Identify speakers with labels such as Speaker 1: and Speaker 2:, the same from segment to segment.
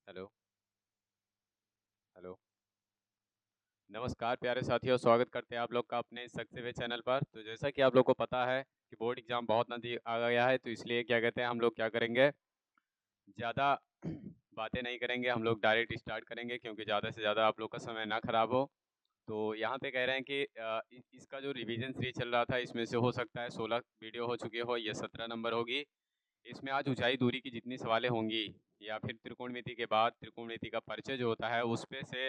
Speaker 1: Hello. Hello. नमस्कार प्यारे साथियों, स्वागत करते हैं आप लोग का अपने इस सक्से वे चैनल पर। तो जैसा कि आप लोग को पता है कि बोर्ड एग्ज़ाम बहुत नज़दीक आ गया है, तो इसलिए क्या कहते हैं हम लोग क्या करेंगे, ज़्यादा बातें नहीं करेंगे, हम लोग डायरेक्ट स्टार्ट करेंगे क्योंकि ज़्यादा से ज़्यादा आप लोग का समय ना खराब हो। तो यहाँ पे कह रहे हैं कि इसका जो रिवीजन सीरीज चल रहा था, इसमें से हो सकता है 16 वीडियो हो चुकी हो, ये 17 नंबर होगी। इसमें आज ऊंचाई दूरी की जितनी सवालें होंगी या फिर त्रिकोणमिति के बाद त्रिकोणमिति का परिचय जो होता है उस पे से,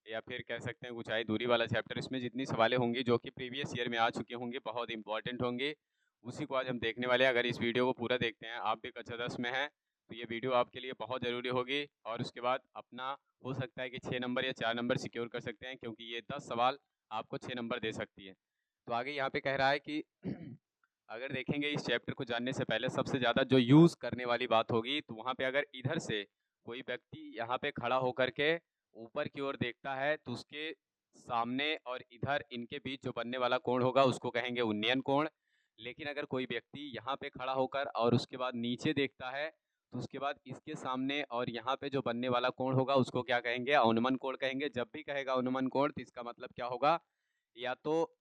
Speaker 1: या फिर कह सकते हैं ऊंचाई दूरी वाला चैप्टर, इसमें जितनी सवालें होंगी जो कि प्रीवियस ईयर में आ चुकी होंगी, बहुत इंपॉर्टेंट होंगी, उसी को आज हम देखने वाले हैं। अगर इस वीडियो को पूरा देखते हैं, आप भी कक्षा 10 में हैं, तो ये वीडियो आपके लिए बहुत ज़रूरी होगी। और उसके बाद अपना हो सकता है कि 6 नंबर या 4 नंबर सिक्योर कर सकते हैं, क्योंकि ये 10 सवाल आपको 6 नंबर दे सकती है। तो आगे यहाँ पे कह रहा है कि अगर देखेंगे इस चैप्टर को जानने से पहले सबसे ज़्यादा जो यूज़ करने वाली बात होगी, तो वहाँ पे अगर इधर से कोई व्यक्ति यहाँ पे खड़ा होकर के ऊपर की ओर देखता है, तो उसके सामने और इधर इनके बीच जो बनने वाला कोण होगा उसको कहेंगे उन्नयन कोण। लेकिन अगर कोई व्यक्ति यहाँ पे खड़ा होकर और उसके बाद नीचे देखता है, तो उसके बाद इसके सामने और यहाँ पे जो बनने वाला कोण होगा उसको क्या कहेंगे, अवनमन कोण कहेंगे। जब भी कहेगा अवनमन कोण, तो इसका मतलब क्या होगा, या तो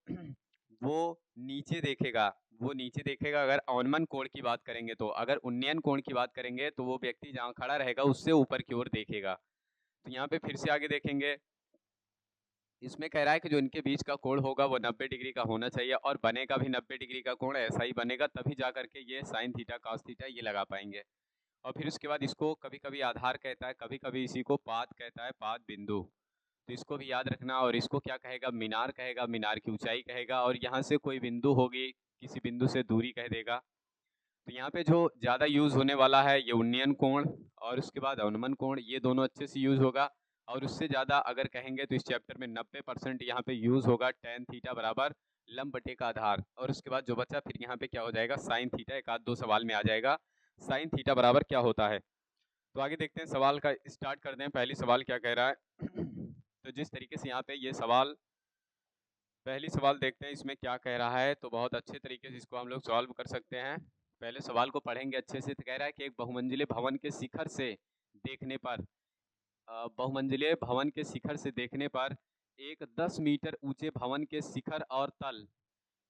Speaker 1: वो नीचे देखेगा, अगर अवनमन कोण की बात करेंगे, तो अगर उन्नयन कोण की बात करेंगे तो वो व्यक्ति जहाँ खड़ा रहेगा उससे ऊपर की ओर देखेगा। तो यहाँ पे फिर से आगे देखेंगे, इसमें कह रहा है कि जो इनके बीच का कोण होगा वो 90 डिग्री का होना चाहिए, और बनेगा भी 90 डिग्री का कोण, ऐसा ही बनेगा, तभी जा करके ये साइन थीटा कॉस थीटा ये लगा पाएंगे। और फिर उसके बाद इसको कभी कभी आधार कहता है, कभी कभी इसी को पाद कहता है, पाद बिंदु। तो इसको भी याद रखना। और इसको क्या कहेगा, मीनार कहेगा, मीनार की ऊंचाई कहेगा। और यहाँ से कोई बिंदु होगी, किसी बिंदु से दूरी कह देगा। तो यहाँ पे जो ज़्यादा यूज़ होने वाला है ये उन्नयन कोण और उसके बाद अवनमन कोण, ये दोनों अच्छे से यूज़ होगा। और उससे ज़्यादा अगर कहेंगे तो इस चैप्टर में 90% यहाँ पे यूज़ होगा टेन थीटा बराबर लंब बटे का आधार। और उसके बाद जो बचा फिर यहाँ पे क्या हो जाएगा, साइन थीटा। एक आध दो सवाल में आ जाएगा साइन थीटा बराबर क्या होता है। तो आगे देखते हैं, सवाल का स्टार्ट कर दें। पहली सवाल क्या कह रहा है तो जिस तरीके से यहाँ पे ये सवाल, पहली सवाल देखते हैं इसमें क्या कह रहा है। तो बहुत अच्छे तरीके से इसको हम लोग सॉल्व कर सकते हैं। पहले सवाल को पढ़ेंगे अच्छे से। तो कह रहा है कि एक बहुमंजिले भवन के शिखर से देखने पर, बहुमंजिले भवन के शिखर से देखने पर एक 10 मीटर ऊंचे भवन के शिखर और तल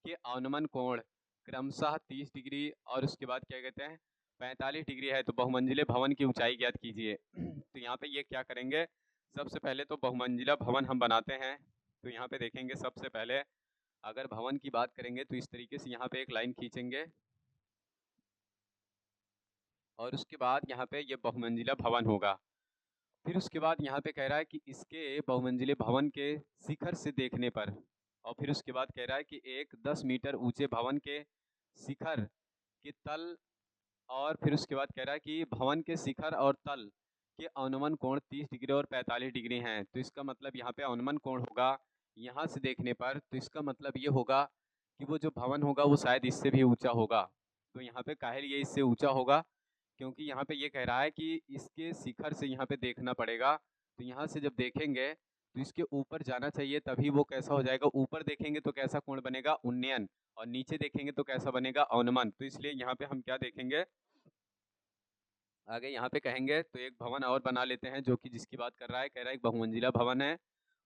Speaker 1: के अवनमन कोण क्रमशः 30 डिग्री और उसके बाद क्या कहते हैं 45 डिग्री है। तो बहुमंजिले भवन की ऊंचाई ज्ञात कीजिए। तो यहाँ पे ये क्या करेंगे, सबसे पहले तो बहुमंजिला भवन हम बनाते हैं। तो यहाँ पे देखेंगे, सबसे पहले अगर भवन की बात करेंगे तो इस तरीके से यहाँ पे एक लाइन खींचेंगे, और उसके बाद यहाँ पे ये बहुमंजिला भवन होगा। फिर उसके बाद यहाँ पे कह रहा है कि इसके बहुमंजिले भवन के शिखर से देखने पर, और फिर उसके बाद कह रहा है कि एक 10 मीटर ऊंचे भवन के शिखर के तल, और फिर उसके बाद कह रहा है कि भवन के शिखर और तल के अवनमन कोण 30 डिग्री और 45 डिग्री हैं। तो इसका मतलब यहाँ पे अवनमन कोण होगा यहाँ से देखने पर, तो इसका मतलब ये होगा कि वो जो भवन होगा वो शायद इससे भी ऊंचा होगा। तो यहाँ पे काहे लिए इससे ऊंचा होगा, क्योंकि यहाँ पे ये कह रहा है कि इसके शिखर से यहाँ पे देखना पड़ेगा। तो यहाँ से जब देखेंगे तो इसके ऊपर जाना चाहिए, तभी वो कैसा हो जाएगा, ऊपर देखेंगे तो कैसा कोण बनेगा, उन्नयन, और नीचे देखेंगे तो कैसा बनेगा, अवनमन। तो इसलिए यहाँ पे हम क्या देखेंगे, आगे यहाँ पे कहेंगे तो एक भवन और बना लेते हैं जो कि जिसकी बात कर रहा है। कह रहा है एक बहुमंजिला भवन है,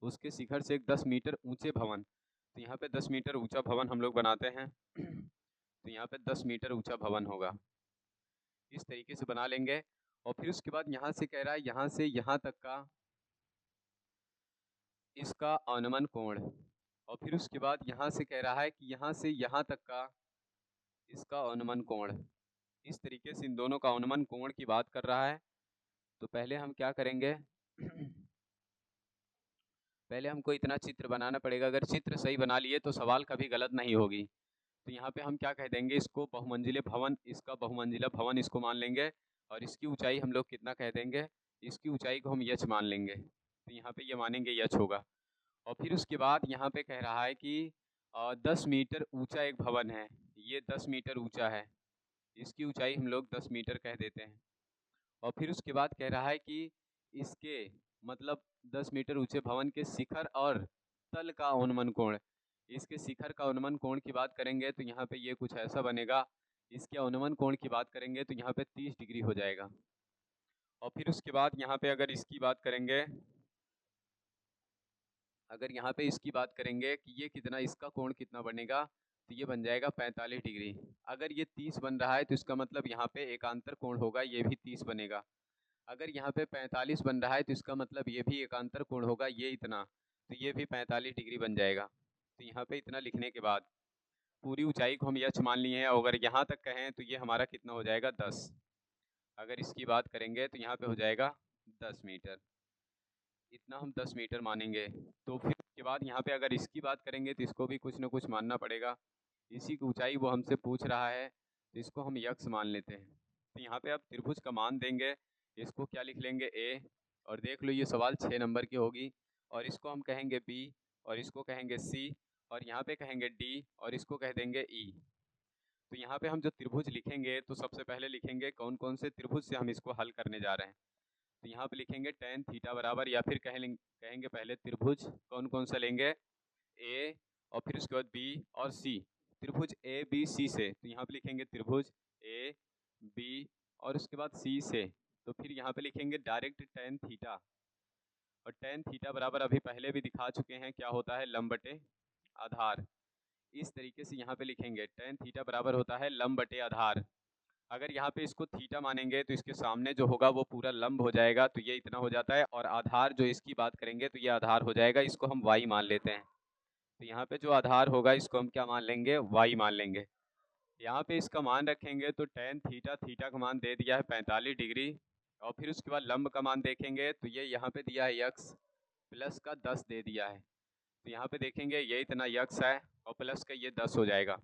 Speaker 1: उसके शिखर से एक 10 मीटर ऊंचे भवन। तो यहाँ पे 10 मीटर ऊंचा भवन हम लोग बनाते हैं। तो यहाँ पे 10 मीटर ऊंचा भवन होगा, इस तरीके से बना लेंगे। और फिर उसके बाद यहाँ से कह रहा है यहाँ से यहाँ तक का इसका अवनमन कोण, और फिर उसके बाद यहाँ से कह रहा है कि यहाँ से यहाँ तक का इसका अवनमन कोण। इस तरीके से इन दोनों का अवनमन कोण की बात कर रहा है। तो पहले हम क्या करेंगे पहले हमको इतना चित्र बनाना पड़ेगा। अगर चित्र सही बना लिए तो सवाल कभी गलत नहीं होगी। तो यहाँ पे हम क्या कह देंगे, इसको बहुमंजिले भवन, इसका बहुमंजिला भवन इसको मान लेंगे, और इसकी ऊंचाई हम लोग कितना कह देंगे, इसकी ऊंचाई को हम यच मान लेंगे। तो यहाँ पे ये मानेंगे यच होगा। और फिर उसके बाद यहाँ पे कह रहा है कि 10 मीटर ऊंचा एक भवन है, ये 10 मीटर ऊंचा है, इसकी ऊंचाई हम लोग 10 मीटर कह देते हैं। और फिर उसके बाद कह रहा है कि इसके मतलब 10 मीटर ऊंचे भवन के शिखर और तल का अवनमन कोण, इसके शिखर का अवनमन कोण की बात करेंगे तो यहाँ पे ये कुछ ऐसा बनेगा, इसके अवनमन कोण की बात करेंगे तो यहाँ पे 30 डिग्री हो जाएगा। और फिर उसके बाद यहाँ पे अगर इसकी बात करेंगे, कि ये कितना, इसका कोण कितना बनेगा, तो ये बन जाएगा 45 डिग्री। अगर ये 30 बन रहा है तो इसका मतलब यहाँ पे एकांतर कोण होगा, ये भी 30 बनेगा। अगर यहाँ पे 45 बन रहा है तो इसका मतलब ये भी एकांतर कोण होगा, ये इतना, तो ये भी 45 डिग्री बन जाएगा। तो यहाँ पे इतना लिखने के बाद पूरी ऊंचाई को हम यच मान लिए हैं, अगर यहाँ तक कहें तो ये हमारा कितना हो जाएगा, 10। अगर इसकी बात करेंगे तो यहाँ पे हो जाएगा 10 मीटर, इतना हम 10 मीटर मानेंगे। तो फिर उसके बाद यहाँ पे अगर इसकी बात करेंगे तो इसको भी कुछ ना कुछ मानना पड़ेगा। इसी की ऊंचाई वो हमसे पूछ रहा है तो इसको हम यक्स मान लेते हैं। तो यहाँ पे अब त्रिभुज का मान देंगे, इसको क्या लिख लेंगे, ए, और देख लो ये सवाल 6 नंबर की होगी, और इसको हम कहेंगे बी, और इसको कहेंगे सी, और यहाँ पे कहेंगे डी, और इसको कह देंगे ई। तो यहाँ पे हम जो त्रिभुज लिखेंगे तो सबसे पहले लिखेंगे कौन कौन से त्रिभुज से हम इसको हल करने जा रहे हैं। तो यहाँ पे लिखेंगे tan थीटा बराबर, या फिर कहेंगे पहले त्रिभुज कौन कौन सा लेंगे, ए, और फिर उसके बाद बी और सी। त्रिभुज ए बी सी से, तो यहाँ पे लिखेंगे त्रिभुज ए बी और उसके बाद सी से। तो फिर यहाँ पे लिखेंगे डायरेक्ट tan थीटा, और tan थीटा बराबर अभी पहले भी दिखा चुके हैं क्या होता है, लंब बटे आधार। इस तरीके से यहाँ पे लिखेंगे tan थीटा बराबर होता है लंब बटे आधार। अगर यहाँ पे इसको थीटा मानेंगे तो इसके सामने जो होगा वो पूरा लंब हो जाएगा, तो ये इतना हो जाता है, और आधार जो इसकी बात करेंगे तो ये आधार हो जाएगा, इसको हम y मान लेते हैं। तो यहाँ पे जो आधार होगा इसको हम क्या मान लेंगे, y मान लेंगे। यहाँ पे इसका मान रखेंगे तो tan थीटा, थीटा का मान दे दिया है 45 डिग्री, और फिर उसके बाद लंब का मान देखेंगे तो ये यहाँ पे दिया है यक्स प्लस का 10 दे दिया है। तो यहाँ पे देखेंगे ये इतना यक्स है और प्लस का ये 10 हो जाएगा।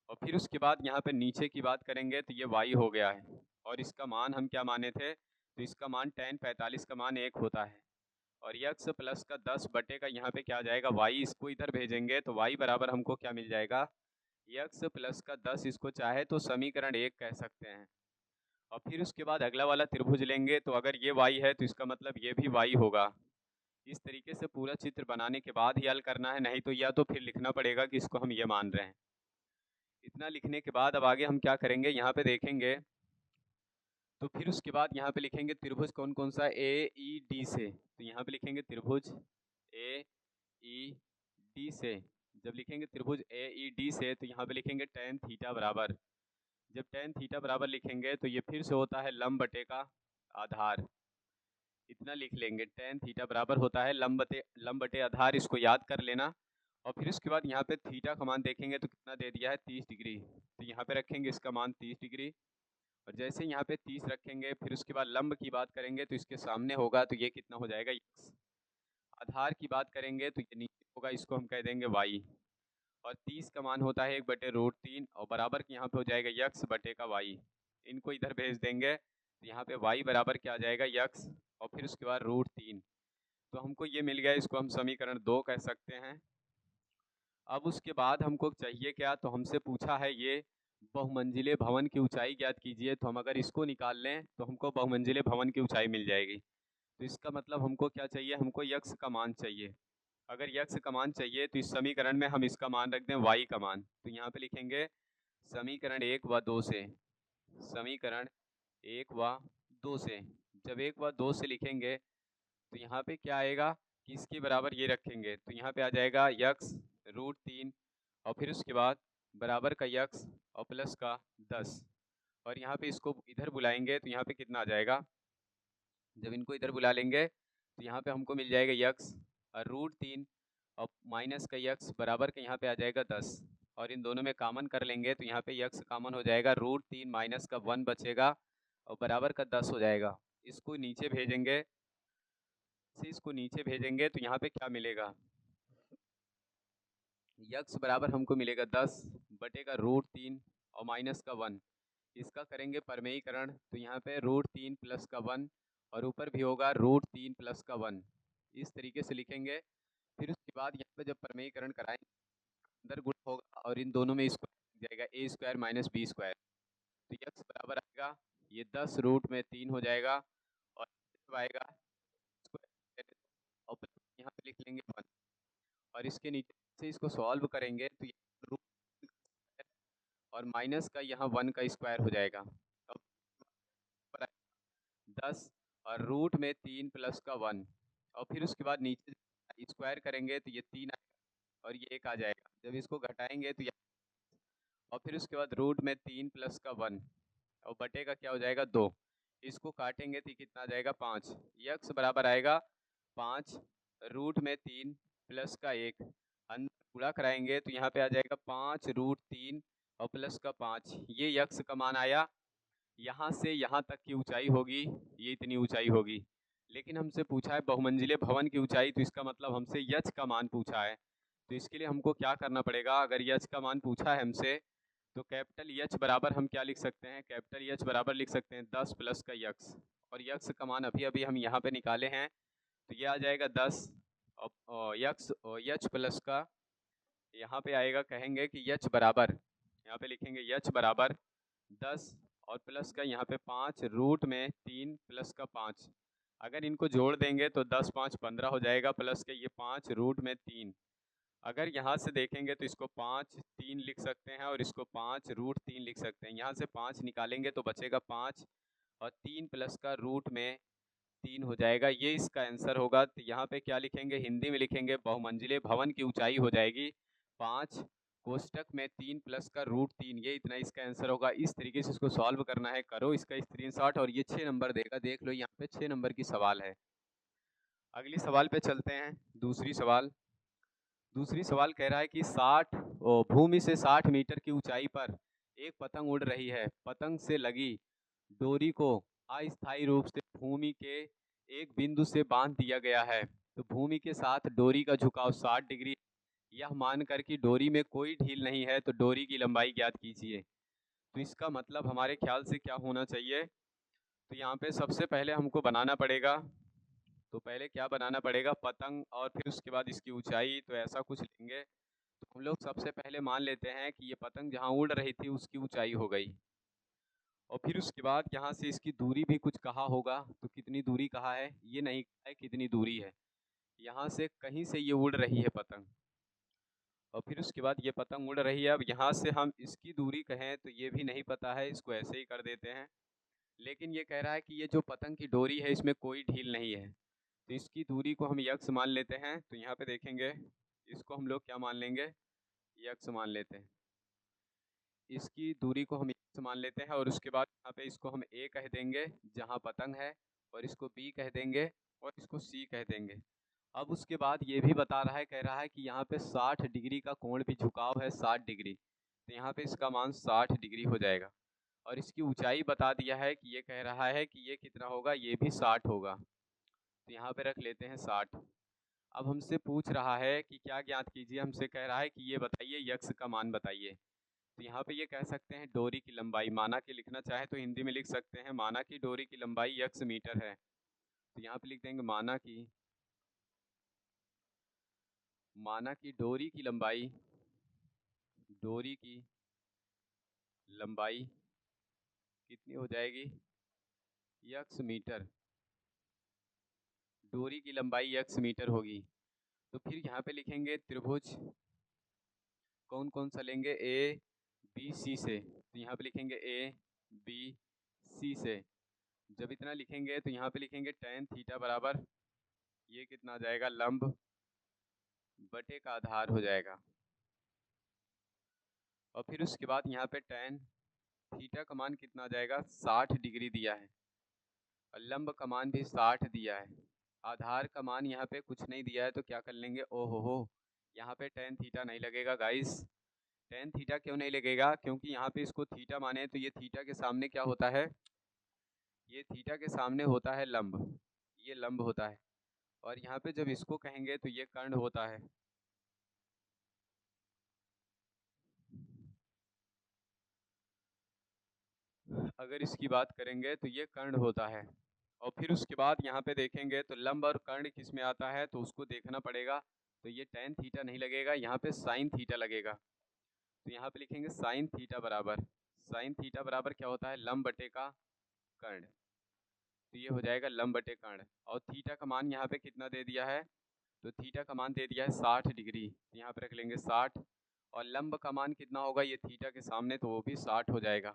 Speaker 1: और फिर उसके बाद यहाँ पे नीचे की बात करेंगे तो ये y हो गया है, और इसका मान हम क्या माने थे, तो इसका मान tan 45 का मान 1 होता है, और यक्स प्लस का 10 बटे का यहाँ पे क्या आ जाएगा y, इसको इधर भेजेंगे तो y बराबर हमको क्या मिल जाएगा, यक्स प्लस का 10, इसको चाहे तो समीकरण 1 कह सकते हैं। और फिर उसके बाद अगला वाला त्रिभुज लेंगे, तो अगर ये y है तो इसका मतलब ये भी y होगा। इस तरीके से पूरा चित्र बनाने के बाद ही हल करना है, नहीं तो या तो फिर लिखना पड़ेगा कि इसको हम ये मान रहे हैं। इतना लिखने के बाद अब आगे हम क्या करेंगे, यहाँ पे देखेंगे तो फिर उसके बाद यहाँ पे लिखेंगे त्रिभुज कौन कौन सा, ए ई डी से। तो यहाँ पे लिखेंगे त्रिभुज ए ई डी से। जब लिखेंगे त्रिभुज ए ई डी से तो यहाँ पे लिखेंगे tan थीटा बराबर, जब tan थीटा बराबर लिखेंगे तो ये फिर से होता है लंब बटे का आधार। इतना लिख लेंगे, tan थीटा बराबर होता है लंब बटे आधार, इसको याद कर लेना। और फिर उसके बाद यहाँ पे थीटा का मान देखेंगे तो कितना दे दिया है, 30 डिग्री। तो यहाँ पे रखेंगे इसका मान 30 डिग्री, और जैसे यहाँ पे 30 रखेंगे फिर उसके बाद लंब की बात करेंगे तो इसके सामने होगा तो ये कितना हो जाएगा, x। आधार की बात करेंगे तो ये नीचे होगा, इसको हम कह देंगे y। और 30 का मान होता है 1/√3, और बराबर यहाँ पे हो जाएगा x बटे का y। इनको इधर भेज देंगे तो यहाँ पे y बराबर क्या आ जाएगा, x, और फिर उसके बाद √3। तो हमको ये मिल गया, इसको हम समीकरण 2 कह सकते हैं। अब उसके बाद हमको चाहिए क्या, तो हमसे पूछा है ये बहुमंजिले भवन की ऊंचाई ज्ञात कीजिए। तो हम अगर इसको निकाल लें तो हमको बहुमंजिले भवन की ऊंचाई मिल जाएगी। तो इसका मतलब हमको क्या चाहिए, हमको यक्स का मान चाहिए। अगर यक्स का मान चाहिए तो इस समीकरण में हम इसका मान रख दें y का मान। तो यहाँ पे लिखेंगे समीकरण 1 व 2 से, समीकरण 1 व 2 से। जब 1 व 2 से लिखेंगे तो यहाँ पे क्या आएगा कि इसके बराबर ये रखेंगे, तो यहाँ पे आ जाएगा यक्स √3, और फिर उसके बाद बराबर का यक्स और प्लस का 10। और यहाँ पे इसको इधर बुलाएंगे तो यहाँ पे कितना आ जाएगा, जब इनको इधर बुला लेंगे तो यहाँ पे हमको मिल जाएगा यक्स और √3 और माइनस का यक्स बराबर का यहाँ पे आ जाएगा 10। और इन दोनों में कॉमन कर लेंगे तो यहाँ पे यक्स कॉमन हो जाएगा, √3 माइनस का 1 बचेगा और बराबर का 10 हो जाएगा। इसको नीचे भेजेंगे, इसको नीचे भेजेंगे तो यहाँ पे क्या मिलेगा, यक्स बराबर हमको मिलेगा 10 बटे का √3 और माइनस का 1। इसका करेंगे परमेयीकरण तो यहाँ पे √3 प्लस का 1, और ऊपर भी होगा √3 प्लस का 1। इस तरीके से लिखेंगे। फिर उसके बाद यहाँ पे जब परमेयीकरण कराएंगे अंदर गुण होगा और इन दोनों में स्क्वायर जाएगा, a square minus b square. तो यक्स बराबर आएगा ये 10 √3 हो जाएगा, और जब आएगा स्क्वायर और यहाँ पे लिख लेंगे 1, और इसके नीचे से इसको सॉल्व करेंगे तो ये रूट और माइनस का यहाँ 1 का स्क्वायर हो जाएगा। अब 10 और रूट में 3 प्लस का 1, और फिर उसके बाद नीचे स्क्वायर करेंगे तो ये 3 आएगा और ये 1 आ जाएगा। जब इसको घटाएंगे तो ये, और फिर उसके बाद रूट में 3 प्लस का 1 और बटे का क्या हो जाएगा 2। इसको काटेंगे तो कितना आ जाएगा 5। यक्स बराबर आएगा 5 रूट में 3 प्लस का 1, अंदर गुणा कराएंगे तो यहाँ पे आ जाएगा 5 रूट 3 और प्लस का 5। ये यक्स का मान आया। यहाँ से यहाँ तक की ऊंचाई होगी, ये इतनी ऊंचाई होगी। लेकिन हमसे पूछा है बहुमंजिले भवन की ऊंचाई, तो इसका मतलब हमसे यच का मान पूछा है। तो इसके लिए हमको क्या करना पड़ेगा, अगर यच का मान पूछा है हमसे तो कैपिटल यच बराबर हम क्या लिख सकते हैं, कैपिटल यच बराबर लिख सकते हैं 10 प्लस का यक्स। और यक्स का मान अभी अभी हम यहाँ पे निकाले हैं, तो ये आ जाएगा 10 और यक्स और यच प्लस का यहाँ पे आएगा, कहेंगे कि यच बराबर, यहाँ पे लिखेंगे यच बराबर 10 और प्लस का यहाँ पे 5 रूट में 3 प्लस का 5। अगर इनको जोड़ देंगे तो 10 5 15 हो जाएगा, प्लस के ये 5 रूट में 3। अगर यहाँ से देखेंगे तो इसको 5 3 लिख सकते हैं और इसको 5 रूट 3 लिख सकते हैं। यहाँ से 5 निकालेंगे तो बचेगा 5 और 3 प्लस का रूट में 3 हो जाएगा। ये इसका आंसर होगा। तो यहाँ पे क्या लिखेंगे, हिंदी में लिखेंगे बहुमंजिले भवन की ऊंचाई हो जाएगी 5 कोष्टक में 3 प्लस का रूट 3। ये इतना इसका आंसर होगा। इस तरीके से इसको सॉल्व करना है, करो इसका स्क्रीनशॉट और ये 6 नंबर देगा, देख लो यहाँ पे 6 नंबर की सवाल है। अगली सवाल पे चलते हैं। दूसरी सवाल कह रहा है कि भूमि से 60 मीटर की ऊंचाई पर एक पतंग उड़ रही है। पतंग से लगी डोरी को अस्थायी रूप से भूमि के एक बिंदु से बांध दिया गया है। तो भूमि के साथ डोरी का झुकाव 60 डिग्री, यह मानकर कि डोरी में कोई ढील नहीं है, तो डोरी की लंबाई ज्ञात कीजिए। तो इसका मतलब हमारे ख्याल से क्या होना चाहिए, तो यहाँ पे सबसे पहले हमको बनाना पड़ेगा, तो पहले क्या बनाना पड़ेगा, पतंग और फिर उसके बाद इसकी ऊंचाई। तो ऐसा कुछ लेंगे, तो हम लोग सबसे पहले मान लेते हैं कि ये पतंग जहाँ उड़ रही थी उसकी ऊंचाई हो गई, और फिर उसके बाद यहाँ से इसकी दूरी भी कुछ कहा होगा। तो कितनी दूरी कहा है, ये नहीं कहा है कितनी दूरी है। यहाँ से कहीं से ये उड़ रही है पतंग, और फिर उसके बाद ये पतंग उड़ रही है। अब यहाँ से हम इसकी दूरी कहें तो ये भी नहीं पता है, इसको ऐसे ही कर देते हैं। लेकिन ये कह रहा है कि ये जो पतंग की डोरी है इसमें कोई ढील नहीं है, तो इसकी दूरी को हम यक्स मान लेते हैं। तो यहाँ पे देखेंगे, इसको हम लोग क्या मान लेंगे, यक्स मान लेते हैं। इसकी दूरी को हम यक्स मान लेते हैं, और उसके बाद यहाँ पे इसको हम ए कह देंगे जहाँ पतंग है, और इसको बी कह देंगे, और इसको सी कह देंगे। अब उसके बाद ये भी बता रहा है, कह रहा है कि यहाँ पे 60 डिग्री का कोण भी झुकाव है, 60 डिग्री। तो यहाँ पे इसका मान 60 डिग्री हो जाएगा। और इसकी ऊंचाई बता दिया है कि ये कह रहा है कि ये कितना होगा, ये भी 60 होगा। तो यहाँ पे रख लेते हैं 60। अब हमसे पूछ रहा है कि क्या ज्ञात कीजिए, हमसे कह रहा है कि ये बताइए यक्स का मान बताइए। तो यहाँ पे ये कह सकते हैं डोरी की लंबाई, माना कि लिखना चाहे तो हिंदी में लिख सकते हैं, माना कि डोरी की लंबाई यक्स मीटर है। तो यहाँ पे लिख देंगे माना कि डोरी की लंबाई कितनी हो जाएगी, यक्स मीटर। डोरी की लंबाई यक्स मीटर होगी। तो फिर यहाँ पे लिखेंगे त्रिभुज कौन कौन सा लेंगे, ए बी सी से। तो यहाँ पे लिखेंगे ए बी सी से। जब इतना लिखेंगे तो यहाँ पे लिखेंगे tan थीटा बराबर, ये कितना आ जाएगा, लंब बटे का आधार हो जाएगा। और फिर उसके बाद यहाँ पे tan थीटा का मान कितना आ जाएगा, 60 डिग्री दिया है, और लंब का मान भी 60 दिया है। आधार का मान यहाँ पे कुछ नहीं दिया है, तो क्या कर लेंगे, ओ हो, यहाँ पे tan थीटा नहीं लगेगा गाइस। tan थीटा क्यों नहीं लगेगा, क्योंकि यहाँ पे इसको थीटा माने तो ये थीटा के सामने क्या होता है, ये थीटा के सामने होता है लंब, ये लंब होता है। और यहाँ पे जब इसको कहेंगे तो ये कर्ण होता है। अगर इसकी बात करेंगे तो ये कर्ण होता है। और फिर उसके बाद यहाँ पे देखेंगे तो लंब और कर्ण किस में आता है, तो उसको देखना पड़ेगा। तो ये tan थीटा नहीं लगेगा, यहाँ पे sin थीटा लगेगा। तो यहाँ पे लिखेंगे sin थीटा बराबर क्या होता है, लंब बटे का कर्ण। तो ये हो जाएगा लंब बटे कर्ण। और थीटा का मान यहाँ पे कितना दे दिया है, तो थीटा का मान दे दिया है 60 डिग्री। तो यहाँ पे रख लेंगे 60। और लंब का मान कितना होगा, ये थीटा के सामने, तो वो भी 60 हो जाएगा।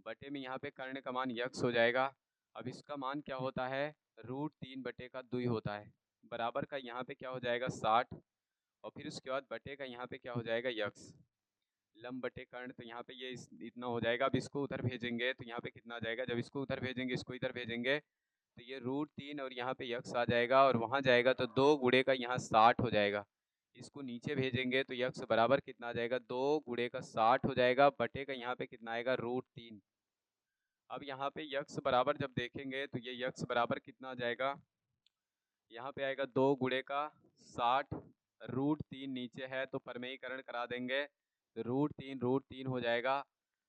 Speaker 1: बटे में यहाँ पे कर्ण का मान यक्स हो जाएगा। अब इसका मान क्या होता है, √3/2 होता है। बराबर का यहाँ पे क्या हो जाएगा 60, और फिर उसके बाद बटे का यहाँ पे क्या हो जाएगा यक्स। लंब बटे कर्ण, तो यहाँ पे ये इतना हो जाएगा। अब इसको उधर भेजेंगे तो यहाँ पे कितना आ जाएगा, जब इसको उधर भेजेंगे इसको इधर भेजेंगे तो ये √3 और यहाँ पे यक्स आ जाएगा, और वहाँ जाएगा तो 2 गुणे का यहाँ 60 हो जाएगा। इसको नीचे भेजेंगे तो यक्स बराबर कितना आ जाएगा, 2 गुणे का 60 हो जाएगा, बटे का यहाँ पे कितना आएगा √3। अब यहाँ पे यक्स बराबर जब देखेंगे तो ये यक्स बराबर कितना आ जाएगा, यहाँ पे आएगा 2 गुणे का 60, √3 नीचे है तो परमेयीकरण करा देंगे तो √3 हो जाएगा।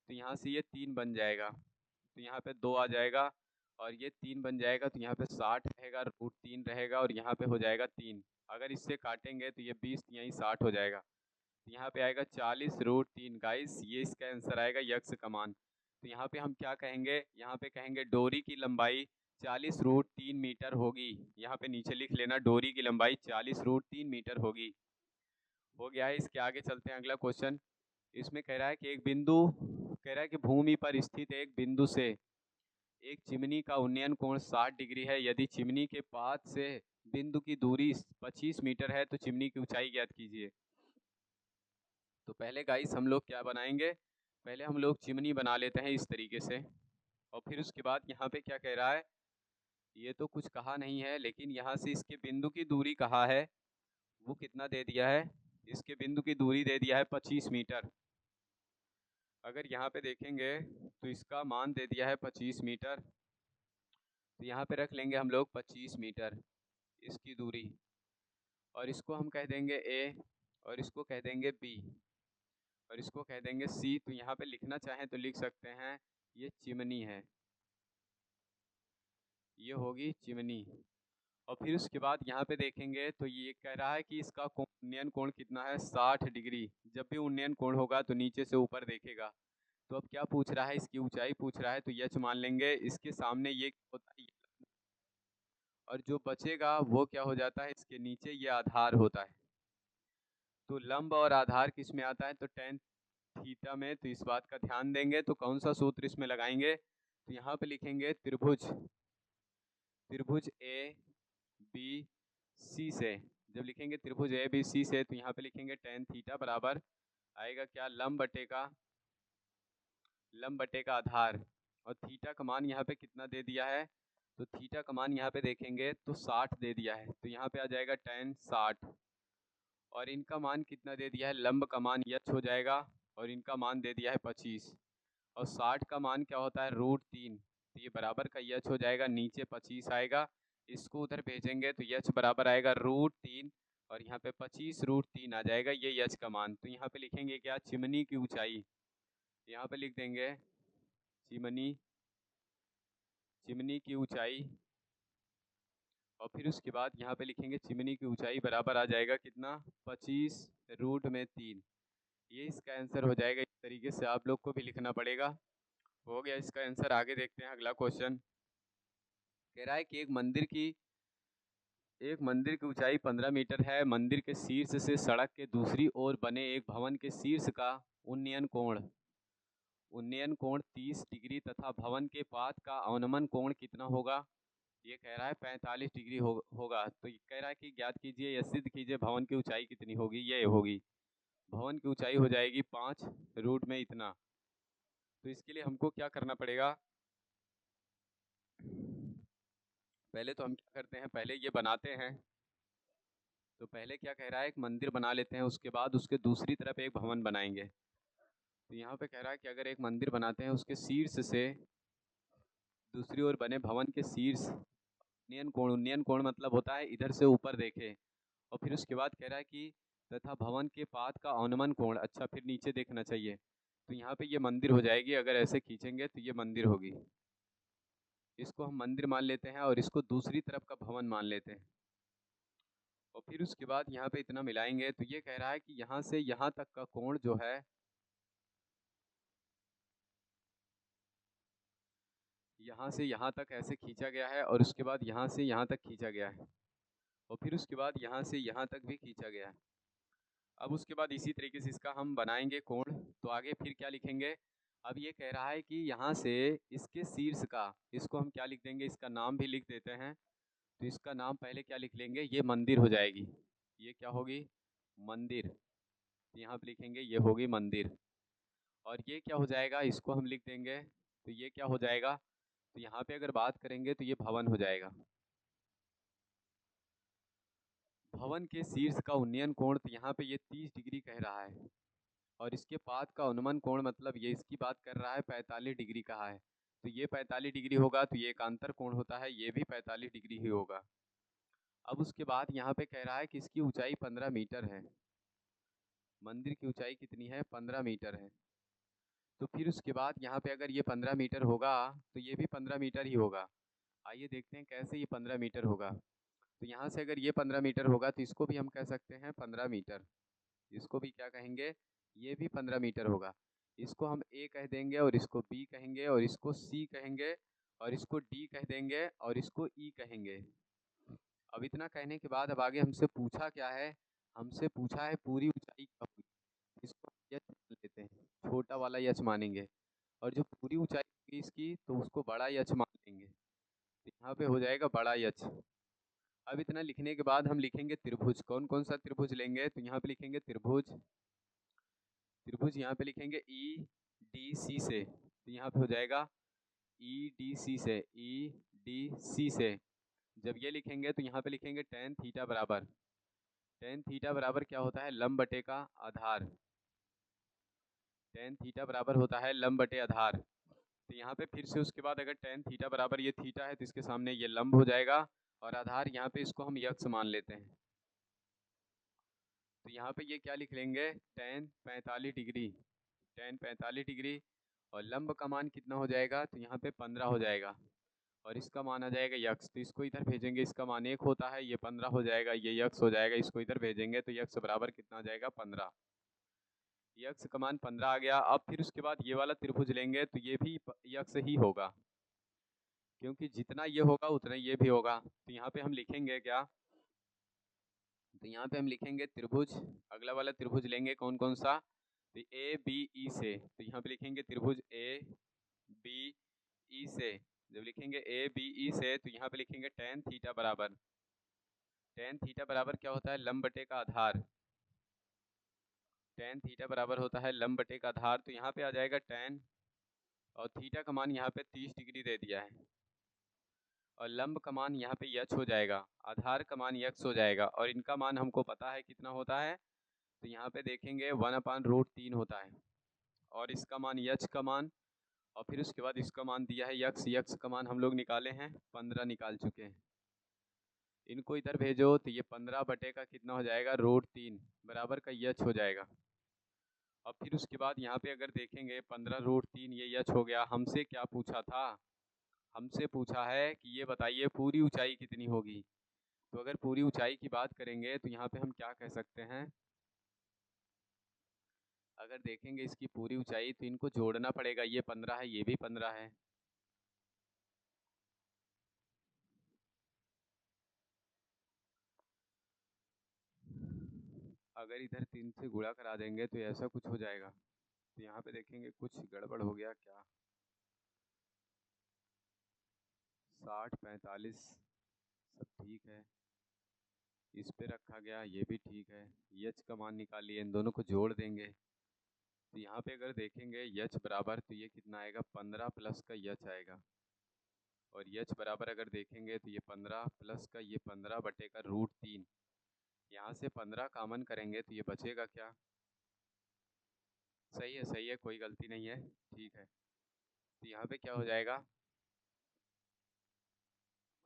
Speaker 1: तो यहाँ से ये 3 बन जाएगा, तो यहाँ पे 2 आ जाएगा और ये 3 बन जाएगा, तो यहाँ पे 60 रहेगा, √3 रहेगा और यहाँ पे हो जाएगा 3। अगर इससे काटेंगे तो ये 20 यहीं 60 हो जाएगा, तो यहाँ पे आएगा 40 √3। गाइस ये इसका आंसर आएगा यक्स का मान। तो यहाँ पे हम क्या कहेंगे, यहाँ पे कहेंगे डोरी की लंबाई 40 √3 मीटर होगी। यहाँ पे नीचे लिख लेना, डोरी की लंबाई 40 √3 मीटर होगी। हो गया है। इसके आगे चलते हैं अगला क्वेश्चन। इसमें कह रहा है कि एक बिंदु, कह रहा है कि भूमि पर स्थित एक बिंदु से एक चिमनी का उन्नयन कोण 60 डिग्री है। यदि चिमनी के पात से बिंदु की दूरी 25 मीटर है तो चिमनी की ऊंचाई ज्ञात कीजिए। तो पहले गाइस हम लोग क्या बनाएंगे, पहले हम लोग चिमनी बना लेते हैं इस तरीके से, और फिर उसके बाद यहाँ पे क्या कह रहा है, ये तो कुछ कहा नहीं है, लेकिन यहाँ से इसके बिंदु की दूरी कहा है, वो कितना दे दिया है, इसके बिंदु की दूरी दे दिया है 25 मीटर। अगर यहाँ पे देखेंगे तो इसका मान दे दिया है 25 मीटर, तो यहाँ पे रख लेंगे हम लोग 25 मीटर इसकी दूरी, और इसको हम कह देंगे ए, और इसको कह देंगे बी, और इसको कह देंगे सी। तो यहाँ पे लिखना चाहें तो लिख सकते हैं, ये चिमनी है, ये होगी चिमनी। और फिर उसके बाद यहाँ पे देखेंगे तो ये कह रहा है कि इसका उन्नयन कोण कितना है, 60 डिग्री। जब भी उन्नयन कोण होगा तो नीचे से ऊपर देखेगा। तो अब क्या पूछ रहा है, इसकी ऊंचाई पूछ रहा है, तो यच मान लेंगे। इसके सामने ये होता है, और जो बचेगा वो क्या हो जाता है, इसके नीचे ये आधार होता है। तो लंब और आधार किस में आता है, तो tan थीटा में। तो इस बात का ध्यान देंगे। तो कौन सा सूत्र इसमें लगाएंगे, तो यहाँ पे लिखेंगे त्रिभुज, त्रिभुज ए बी सी से। जब लिखेंगे त्रिभुज ए बी सी से तो यहाँ पे लिखेंगे tan थीटा बराबर आएगा क्या, लंब बटे का आधार, और थीटा का मान यहाँ पे कितना दे दिया है, तो थीटा का मान यहाँ पे देखेंगे तो 60 दे दिया है, तो यहाँ पे आ जाएगा tan 60। और इनका मान कितना दे दिया है, लंब का मान यच हो जाएगा, और इनका मान दे दिया है 25, और 60 का मान क्या होता है √3, तो ये बराबर का यच हो जाएगा, नीचे 25 आएगा, इसको उधर भेजेंगे तो यच बराबर आएगा √3, और यहाँ पे 25 √3 आ जाएगा, ये यच का मान। तो यहाँ पे लिखेंगे क्या, चिमनी की ऊंचाई, यहाँ पे लिख देंगे चिमनी, चिमनी की ऊंचाई, और फिर उसके बाद यहाँ पे लिखेंगे चिमनी की ऊंचाई बराबर आ जाएगा कितना, 25 √3। ये इसका आंसर हो जाएगा। इस तरीके से आप लोग को भी लिखना पड़ेगा। हो गया इसका आंसर। आगे देखते हैं अगला क्वेश्चन। कह रहा है कि एक मंदिर की ऊंचाई 15 मीटर है। मंदिर के शीर्ष से सड़क के दूसरी ओर बने एक भवन के शीर्ष का उन्नयन कोण 30 डिग्री तथा भवन के पात का अवनमन कोण कितना होगा। ये कह रहा है 45 डिग्री होगा। तो ये कह रहा है कि ज्ञात कीजिए या सिद्ध कीजिए भवन की ऊंचाई कितनी होगी। ये होगी, भवन की ऊंचाई हो जाएगी 5 रूट में इतना। तो इसके लिए हमको क्या करना पड़ेगा, पहले तो हम क्या करते हैं, पहले ये बनाते हैं। तो पहले क्या कह रहा है, एक मंदिर बना लेते हैं, उसके बाद उसके दूसरी तरफ एक भवन बनाएंगे। तो यहाँ पे कह रहा है कि अगर एक मंदिर बनाते हैं, उसके शीर्ष से दूसरी ओर बने भवन के शीर्ष उन्नयन कोण मतलब होता है इधर से ऊपर देखे। और फिर उसके बाद कह रहा है कि तथा भवन के पात का अवनमन कोण, अच्छा फिर नीचे देखना चाहिए। तो यहाँ पे ये मंदिर हो जाएगी, अगर ऐसे खींचेंगे तो ये मंदिर होगी। इसको हम मंदिर मान लेते हैं और इसको दूसरी तरफ का भवन मान लेते हैं। और फिर उसके बाद यहाँ पे इतना मिलाएंगे तो ये कह रहा है कि यहाँ से यहाँ तक का कोण जो है, यहाँ से यहाँ तक ऐसे खींचा गया है, और उसके बाद यहाँ से यहाँ तक खींचा गया है, और फिर उसके बाद यहाँ से यहाँ तक भी खींचा गया है। अब उसके बाद इसी तरीके से इसका हम बनाएंगे कोण। तो आगे फिर क्या लिखेंगे, अब ये कह रहा है कि यहाँ से इसके शीर्ष का, इसको हम क्या लिख देंगे, इसका नाम भी लिख देते हैं। तो इसका नाम पहले क्या लिख लेंगे, ये मंदिर हो जाएगी। ये क्या होगी, मंदिर। तो यहाँ पे लिखेंगे ये होगी मंदिर। और ये क्या हो जाएगा, इसको हम लिख देंगे। तो ये क्या हो जाएगा, तो यहाँ पे अगर बात करेंगे तो ये भवन हो जाएगा। भवन के शीर्ष का उन्नयन कोण, तो यहाँ पे ये 30 डिग्री कह रहा है। और इसके पाद का अनुमान कोण, मतलब ये इसकी बात कर रहा है, 45 डिग्री कहा है। तो ये 45 डिग्री होगा, तो ये एकांतर कोण होता है, ये भी 45 डिग्री ही होगा। अब उसके बाद यहाँ पे कह रहा है कि इसकी ऊंचाई 15 मीटर है। मंदिर की ऊंचाई कितनी है, 15 मीटर है। तो फिर उसके बाद यहाँ पे अगर ये 15 मीटर होगा तो ये भी 15 मीटर ही होगा। आइए देखते हैं कैसे ये 15 मीटर होगा। तो यहाँ से अगर ये 15 मीटर होगा तो इसको भी हम कह सकते हैं 15 मीटर। इसको भी क्या कहेंगे, ये भी 15 मीटर होगा। इसको हम ए कह देंगे, और इसको बी कहेंगे, और इसको सी कहेंगे, और इसको डी कह देंगे, और इसको ई कहेंगे। अब इतना कहने के बाद अब आगे हमसे पूछा क्या है, हमसे पूछा है पूरी ऊंचाई क्या होगी। इसको हम यच मान लेते हैं, छोटा वाला यच मानेंगे। और जो पूरी ऊंचाई होगी इसकी, तो उसको बड़ा यच मान लेंगे। तो यहाँ पे हो जाएगा बड़ा यच। अब इतना लिखने के बाद हम लिखेंगे त्रिभुज। कौन कौन सा त्रिभुज लेंगे, तो यहाँ पे लिखेंगे त्रिभुज। त्रिभुज यहाँ पे लिखेंगे ई डी सी से। तो यहाँ पे हो जाएगा ई डी सी से, ई डी सी से। जब ये लिखेंगे तो यहाँ पे लिखेंगे टेन थीटा बराबर, टेन थीटा बराबर क्या होता है, लंब बटे का आधार। टेन थीटा बराबर होता है लंब बटे आधार। तो यहाँ पे फिर से उसके बाद अगर टेन थीटा बराबर ये थीटा है तो इसके सामने ये लंब हो जाएगा, और आधार यहाँ पे इसको हम यक्स मान लेते हैं। तो यहाँ पे ये क्या लिख लेंगे, टेन 45 डिग्री, टेन 45 डिग्री। और लंब का मान कितना हो जाएगा, तो यहाँ पे 15 हो जाएगा, और इसका मान आ जाएगा यक्स। तो इसको इधर भेजेंगे, इसका मान 1 होता है, ये 15 हो जाएगा, ये यक्स हो जाएगा। इसको इधर भेजेंगे तो यक्स बराबर कितना आ जाएगा, 15। यक्स का मान 15 आ गया। अब फिर उसके बाद ये वाला त्रिभुज लेंगे तो ये भी यक्स ही होगा, क्योंकि जितना ये होगा उतना ये भी होगा। तो यहाँ पे हम लिखेंगे क्या, तो यहाँ पे हम लिखेंगे त्रिभुज। अगला वाला त्रिभुज लेंगे कौन कौन सा, तो ए बी ई से। तो यहाँ पे लिखेंगे त्रिभुज ए बी ई से। जब लिखेंगे ए बी ई से तो यहाँ पे लिखेंगे टेन थीटा बराबर, टेन थीटा बराबर क्या होता है, लंब बटे का आधार। टेन थीटा बराबर होता है लंब बटे का आधार। तो यहाँ पे आ जाएगा टेन, और थीटा का मान यहाँ पे 30 डिग्री दे दिया है, और लंब का मान यहाँ पे यक्स हो जाएगा, आधार का मान यक्स हो जाएगा, और इनका मान हमको पता है कितना होता है। तो यहाँ पे देखेंगे 1/√3 होता है, और इसका मान यक्स का मान, और फिर उसके बाद इसका मान दिया है यक्स। यक्स का मान हम लोग निकाले हैं, 15 निकाल चुके हैं। इनको इधर भेजो तो ये 15 बटे का कितना हो जाएगा, √3 बराबर का यच हो जाएगा। अब फिर उसके बाद यहाँ पे अगर देखेंगे 15√3 ये यच हो गया। हमसे क्या पूछा था, हमसे पूछा है कि ये बताइए पूरी ऊंचाई कितनी होगी। तो अगर पूरी ऊंचाई की बात करेंगे तो यहाँ पे हम क्या कह सकते हैं, अगर देखेंगे इसकी पूरी ऊंचाई तो इनको जोड़ना पड़ेगा। ये 15 है, ये भी 15 है। अगर इधर 3 से गुणा करा देंगे तो ऐसा कुछ हो जाएगा। तो यहाँ पे देखेंगे कुछ गड़बड़ हो गया क्या, 60 45 सब ठीक है, इस पे रखा गया, ये भी ठीक है। यच का मान निकालिए, इन दोनों को जोड़ देंगे। तो यहाँ पे अगर देखेंगे यच बराबर, तो ये कितना आएगा, 15 प्लस का यच आएगा। और यच बराबर अगर देखेंगे तो ये 15 प्लस का ये 15 बटे का √3। यहाँ से 15 कामन करेंगे तो ये बचेगा क्या, सही है, कोई गलती नहीं है, ठीक है। तो यहाँ पे क्या हो जाएगा,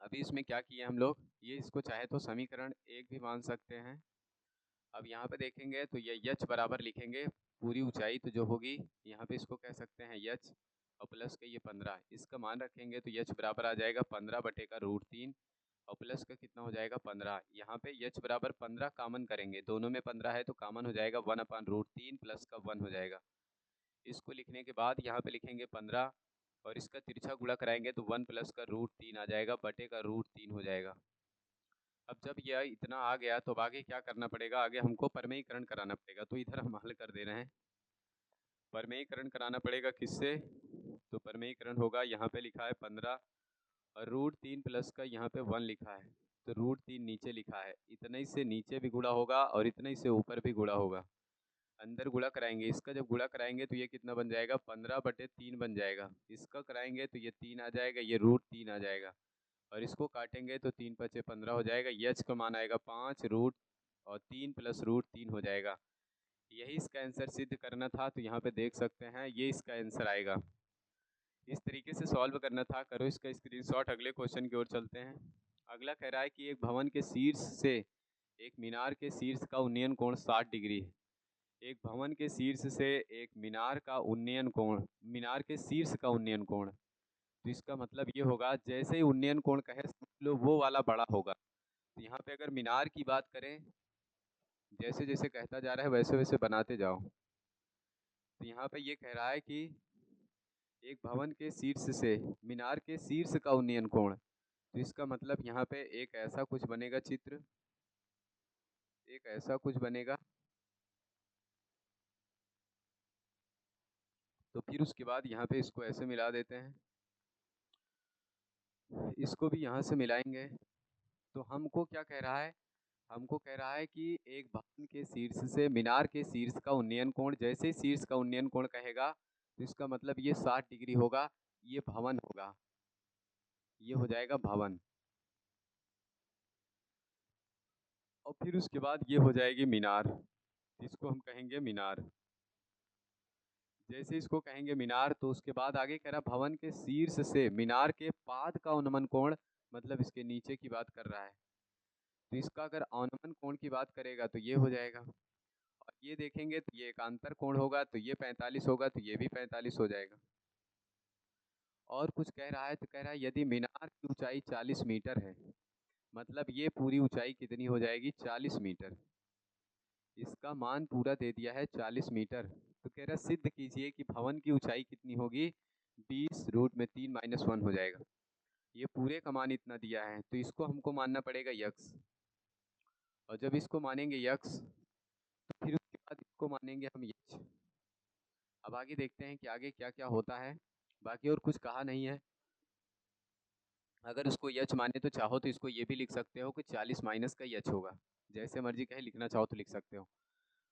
Speaker 1: अभी इसमें क्या किया हम लोग, ये इसको चाहे तो समीकरण 1 भी मान सकते हैं। अब यहाँ पे देखेंगे तो ये यच बराबर लिखेंगे पूरी ऊंचाई, तो जो होगी यहाँ पे इसको कह सकते हैं यच, और प्लस का ये 15, इसका मान रखेंगे तो यच बराबर आ जाएगा 15 बटे का √3, और प्लस का कितना हो जाएगा 15। यहाँ पे यच बराबर 15 कामन करेंगे, दोनों में 15 है तो कामन हो जाएगा 1/√3 प्लस का 1 हो जाएगा। इसको लिखने के बाद यहाँ पे लिखेंगे 15, और इसका तिरछा गुणा कराएंगे तो 1 प्लस का √3 आ जाएगा, बटे का √3 हो जाएगा। अब जब यह इतना आ गया तो अब आगे क्या करना पड़ेगा, आगे हमको परमेयीकरण कराना पड़ेगा। तो इधर हम हल कर दे रहे हैं। परमेयीकरण कराना पड़ेगा किससे? तो परमेयीकरण होगा, यहाँ पे लिखा है 15 और √3 प्लस का यहाँ पे 1 लिखा है, तो √3 नीचे लिखा है, इतना ही से नीचे भी गुणा होगा और इतना ही से ऊपर भी गुणा होगा। अंदर गुणा कराएंगे, इसका जब गुणा कराएंगे तो ये कितना बन जाएगा? 15/3 बन जाएगा। इसका कराएंगे तो ये 3 आ जाएगा, ये √3 आ जाएगा और इसको काटेंगे तो 3 × 5 = 15 हो जाएगा। यच का मान आएगा 5 रूट और 3 प्लस √3 हो जाएगा। यही इसका आंसर सिद्ध करना था, तो यहाँ पे देख सकते हैं ये इसका आंसर आएगा। इस तरीके से सॉल्व करना था, करो इसका स्क्रीनशॉट। अगले क्वेश्चन की ओर चलते हैं। अगला कह रहा है कि एक भवन के शीर्ष से एक मीनार के शीर्ष का उन्नयन कोण 60 डिग्री है। एक भवन के शीर्ष से एक मीनार का उन्नयन कोण, मीनार के शीर्ष का उन्नयन कोण, तो इसका मतलब ये होगा जैसे ही उन्नयन कोण कहे समझ लो वो वाला बड़ा होगा। तो यहाँ पे अगर मीनार की बात करें, जैसे जैसे कहता जा रहा है वैसे वैसे बनाते जाओ। तो यहाँ पे ये कह रहा है कि एक भवन के शीर्ष से मीनार के शीर्ष का उन्नयन कोण, तो इसका मतलब यहाँ पे एक ऐसा कुछ बनेगा चित्र, एक ऐसा कुछ बनेगा। तो फिर उसके बाद यहाँ पे इसको ऐसे मिला देते हैं, इसको भी यहाँ से मिलाएंगे। तो हमको क्या कह रहा है? हमको कह रहा है कि एक भवन के शीर्ष से मीनार के शीर्ष का उन्नयन कोण, जैसे ही शीर्ष का उन्नयन कोण कहेगा तो इसका मतलब ये 60 डिग्री होगा, ये भवन होगा, ये हो जाएगा भवन। और फिर उसके बाद ये हो जाएगी मीनार, इसको हम कहेंगे मीनार। जैसे इसको कहेंगे मीनार तो उसके बाद आगे कह रहा भवन के शीर्ष से मीनार के पाद का उन्नमन कोण, मतलब इसके नीचे की बात कर रहा है। तो इसका अगर अवनमन कोण की बात करेगा तो ये हो जाएगा, और ये देखेंगे तो ये एकांतर कोण होगा, तो ये 45 होगा, तो ये भी 45 हो जाएगा। और कुछ कह रहा है, तो कह रहा है यदि मीनार की ऊंचाई 40 मीटर है, मतलब ये पूरी ऊंचाई कितनी हो जाएगी? 40 मीटर। इसका मान पूरा दे दिया है 40 मीटर। तो कह रहा सिद्ध कीजिए कि भवन की ऊंचाई कितनी होगी? 20 √3 - 1 हो जाएगा। ये पूरे का मान इतना दिया है, तो इसको हमको मानना पड़ेगा यक्स, और जब इसको मानेंगे यक्स तो फिर उसके बाद इसको मानेंगे हम यच। अब आगे देखते हैं कि आगे क्या क्या होता है। बाकी और कुछ कहा नहीं है। अगर उसको यच माने तो चाहो तो इसको ये भी लिख सकते हो कि 40 माइनस का यच होगा, जैसे मर्जी कहे, लिखना चाहो तो लिख सकते हो।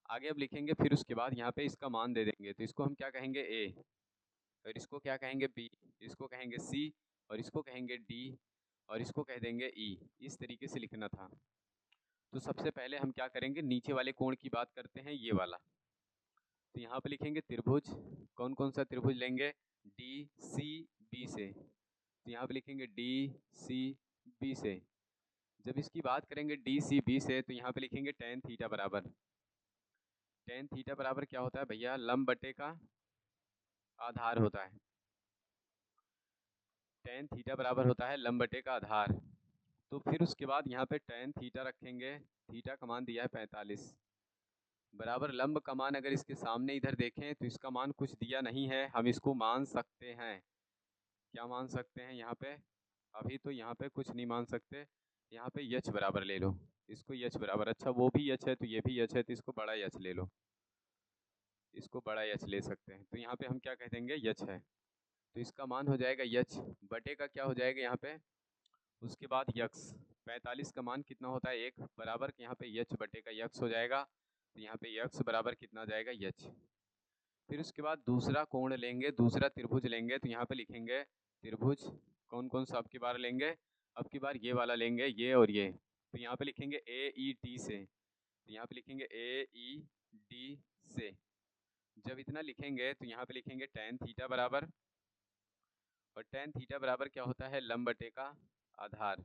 Speaker 1: आगे अब लिखेंगे, फिर उसके बाद यहाँ पे इसका मान दे देंगे, तो इसको हम क्या कहेंगे? ए, और इसको क्या कहेंगे? बी, इसको कहेंगे सी, और इसको कहेंगे डी, और इसको कह देंगे ई। इस तरीके से लिखना था। तो सबसे पहले हम क्या करेंगे? नीचे वाले कोण की बात करते हैं, ये वाला। तो यहाँ पे लिखेंगे त्रिभुज। कौन कौन सा त्रिभुज लेंगे? डी सी बी से। तो यहाँ पे लिखेंगे डी सी बी से। जब इसकी बात करेंगे डी सी बी से, तो यहाँ पे लिखेंगे tan थीटा बराबर, tan थीटा बराबर क्या होता है भैया? लंब बटे का आधार होता है। tan थीटा बराबर होता है लंब बटे का आधार। तो फिर उसके बाद यहाँ पे tan थीटा रखेंगे, थीटा का मान दिया है 45 बराबर लंब का मान। अगर इसके सामने इधर देखें तो इसका मान कुछ दिया नहीं है, हम इसको मान सकते हैं। क्या मान सकते हैं यहाँ पे? अभी तो यहाँ पे कुछ नहीं मान सकते। यहाँ पे यच बराबर ले लो, इसको यच बराबर, अच्छा वो भी यच है तो ये भी यच है, तो इसको बड़ा यच ले लो, इसको बड़ा यच ले सकते हैं। तो यहाँ पे हम क्या कह देंगे? यच है। तो इसका मान हो जाएगा यच बटे का क्या हो जाएगा यहाँ पे? उसके बाद यक्स। 45 का मान कितना होता है? 1 बराबर, यहाँ पे यच बटे का यक्स हो जाएगा। तो यहाँ पे यक्स बराबर कितना आ जाएगा? यच। फिर उसके बाद दूसरा कोण लेंगे, दूसरा त्रिभुज लेंगे, तो यहाँ पे लिखेंगे त्रिभुज। कौन कौन सा अब की बार लेंगे? अब की बार ये वाला लेंगे, ये और ये। तो यहाँ पे लिखेंगे ए ई डी से, तो यहाँ पे लिखेंगे ए ई डी से। जब इतना लिखेंगे तो यहाँ पे लिखेंगे tan थीटा बराबर, और tan थीटा बराबर क्या होता है? लंब बटे का आधार।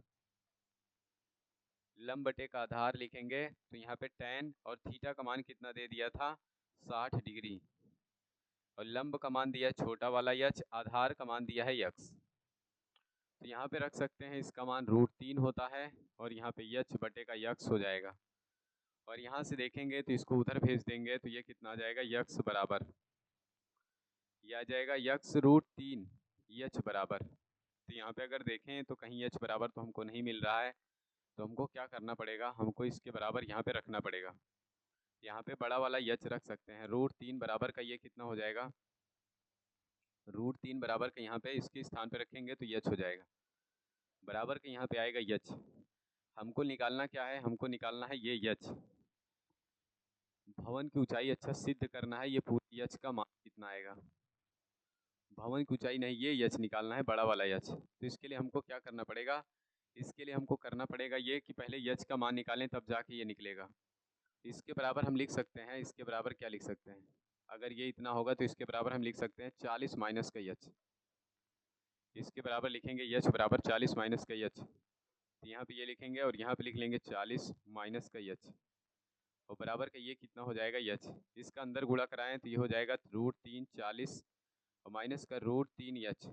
Speaker 1: लंब बटे का आधार लिखेंगे, तो यहाँ पे tan और थीटा का मान कितना दे दिया था? 60 डिग्री, और लंब का मान दिया है छोटा वाला यच, आधार का मान दिया है यक्स। तो यहाँ पे रख सकते हैं, इसका मान √3 होता है, और यहाँ पे यच बटे का यक्स हो जाएगा। और यहाँ से देखेंगे तो इसको उधर भेज देंगे, तो ये कितना आ जाएगा? यक्स बराबर, ये आ जाएगा यक्स √3 यच बराबर। तो यहाँ पे अगर देखें तो कहीं यच बराबर तो हमको नहीं मिल रहा है, तो हमको क्या करना पड़ेगा? हमको इसके बराबर यहाँ पे रखना पड़ेगा। यहाँ पे बड़ा वाला यच रख सकते हैं। √3 बराबर का ये कितना हो जाएगा, √3 बराबर का यहाँ पे इसके स्थान पे रखेंगे तो यच हो जाएगा, बराबर का यहाँ पे आएगा यच। हमको निकालना क्या है, हमको निकालना है ये यच, भवन की ऊंचाई अच्छा सिद्ध करना है। ये पूरी यच का मान कितना आएगा, भवन की ऊंचाई नहीं, ये यच निकालना है, बड़ा वाला यच। तो इसके लिए हमको क्या करना पड़ेगा, इसके लिए हमको करना पड़ेगा ये कि पहले यच का मान निकालें तब जाके ये निकलेगा। इसके बराबर हम लिख सकते हैं, इसके बराबर क्या लिख सकते हैं, अगर ये इतना होगा तो इसके बराबर हम लिख सकते हैं 40 माइनस का यच। इसके बराबर लिखेंगे यच बराबर 40 माइनस का यच, तो यहाँ पे ये लिखेंगे और यहाँ पे लिख लेंगे 40 माइनस का यच, और बराबर का ये कितना हो जाएगा यच। इसका अंदर गुणा कराएं तो ये हो जाएगा √3 40 और माइनस का √3 यच,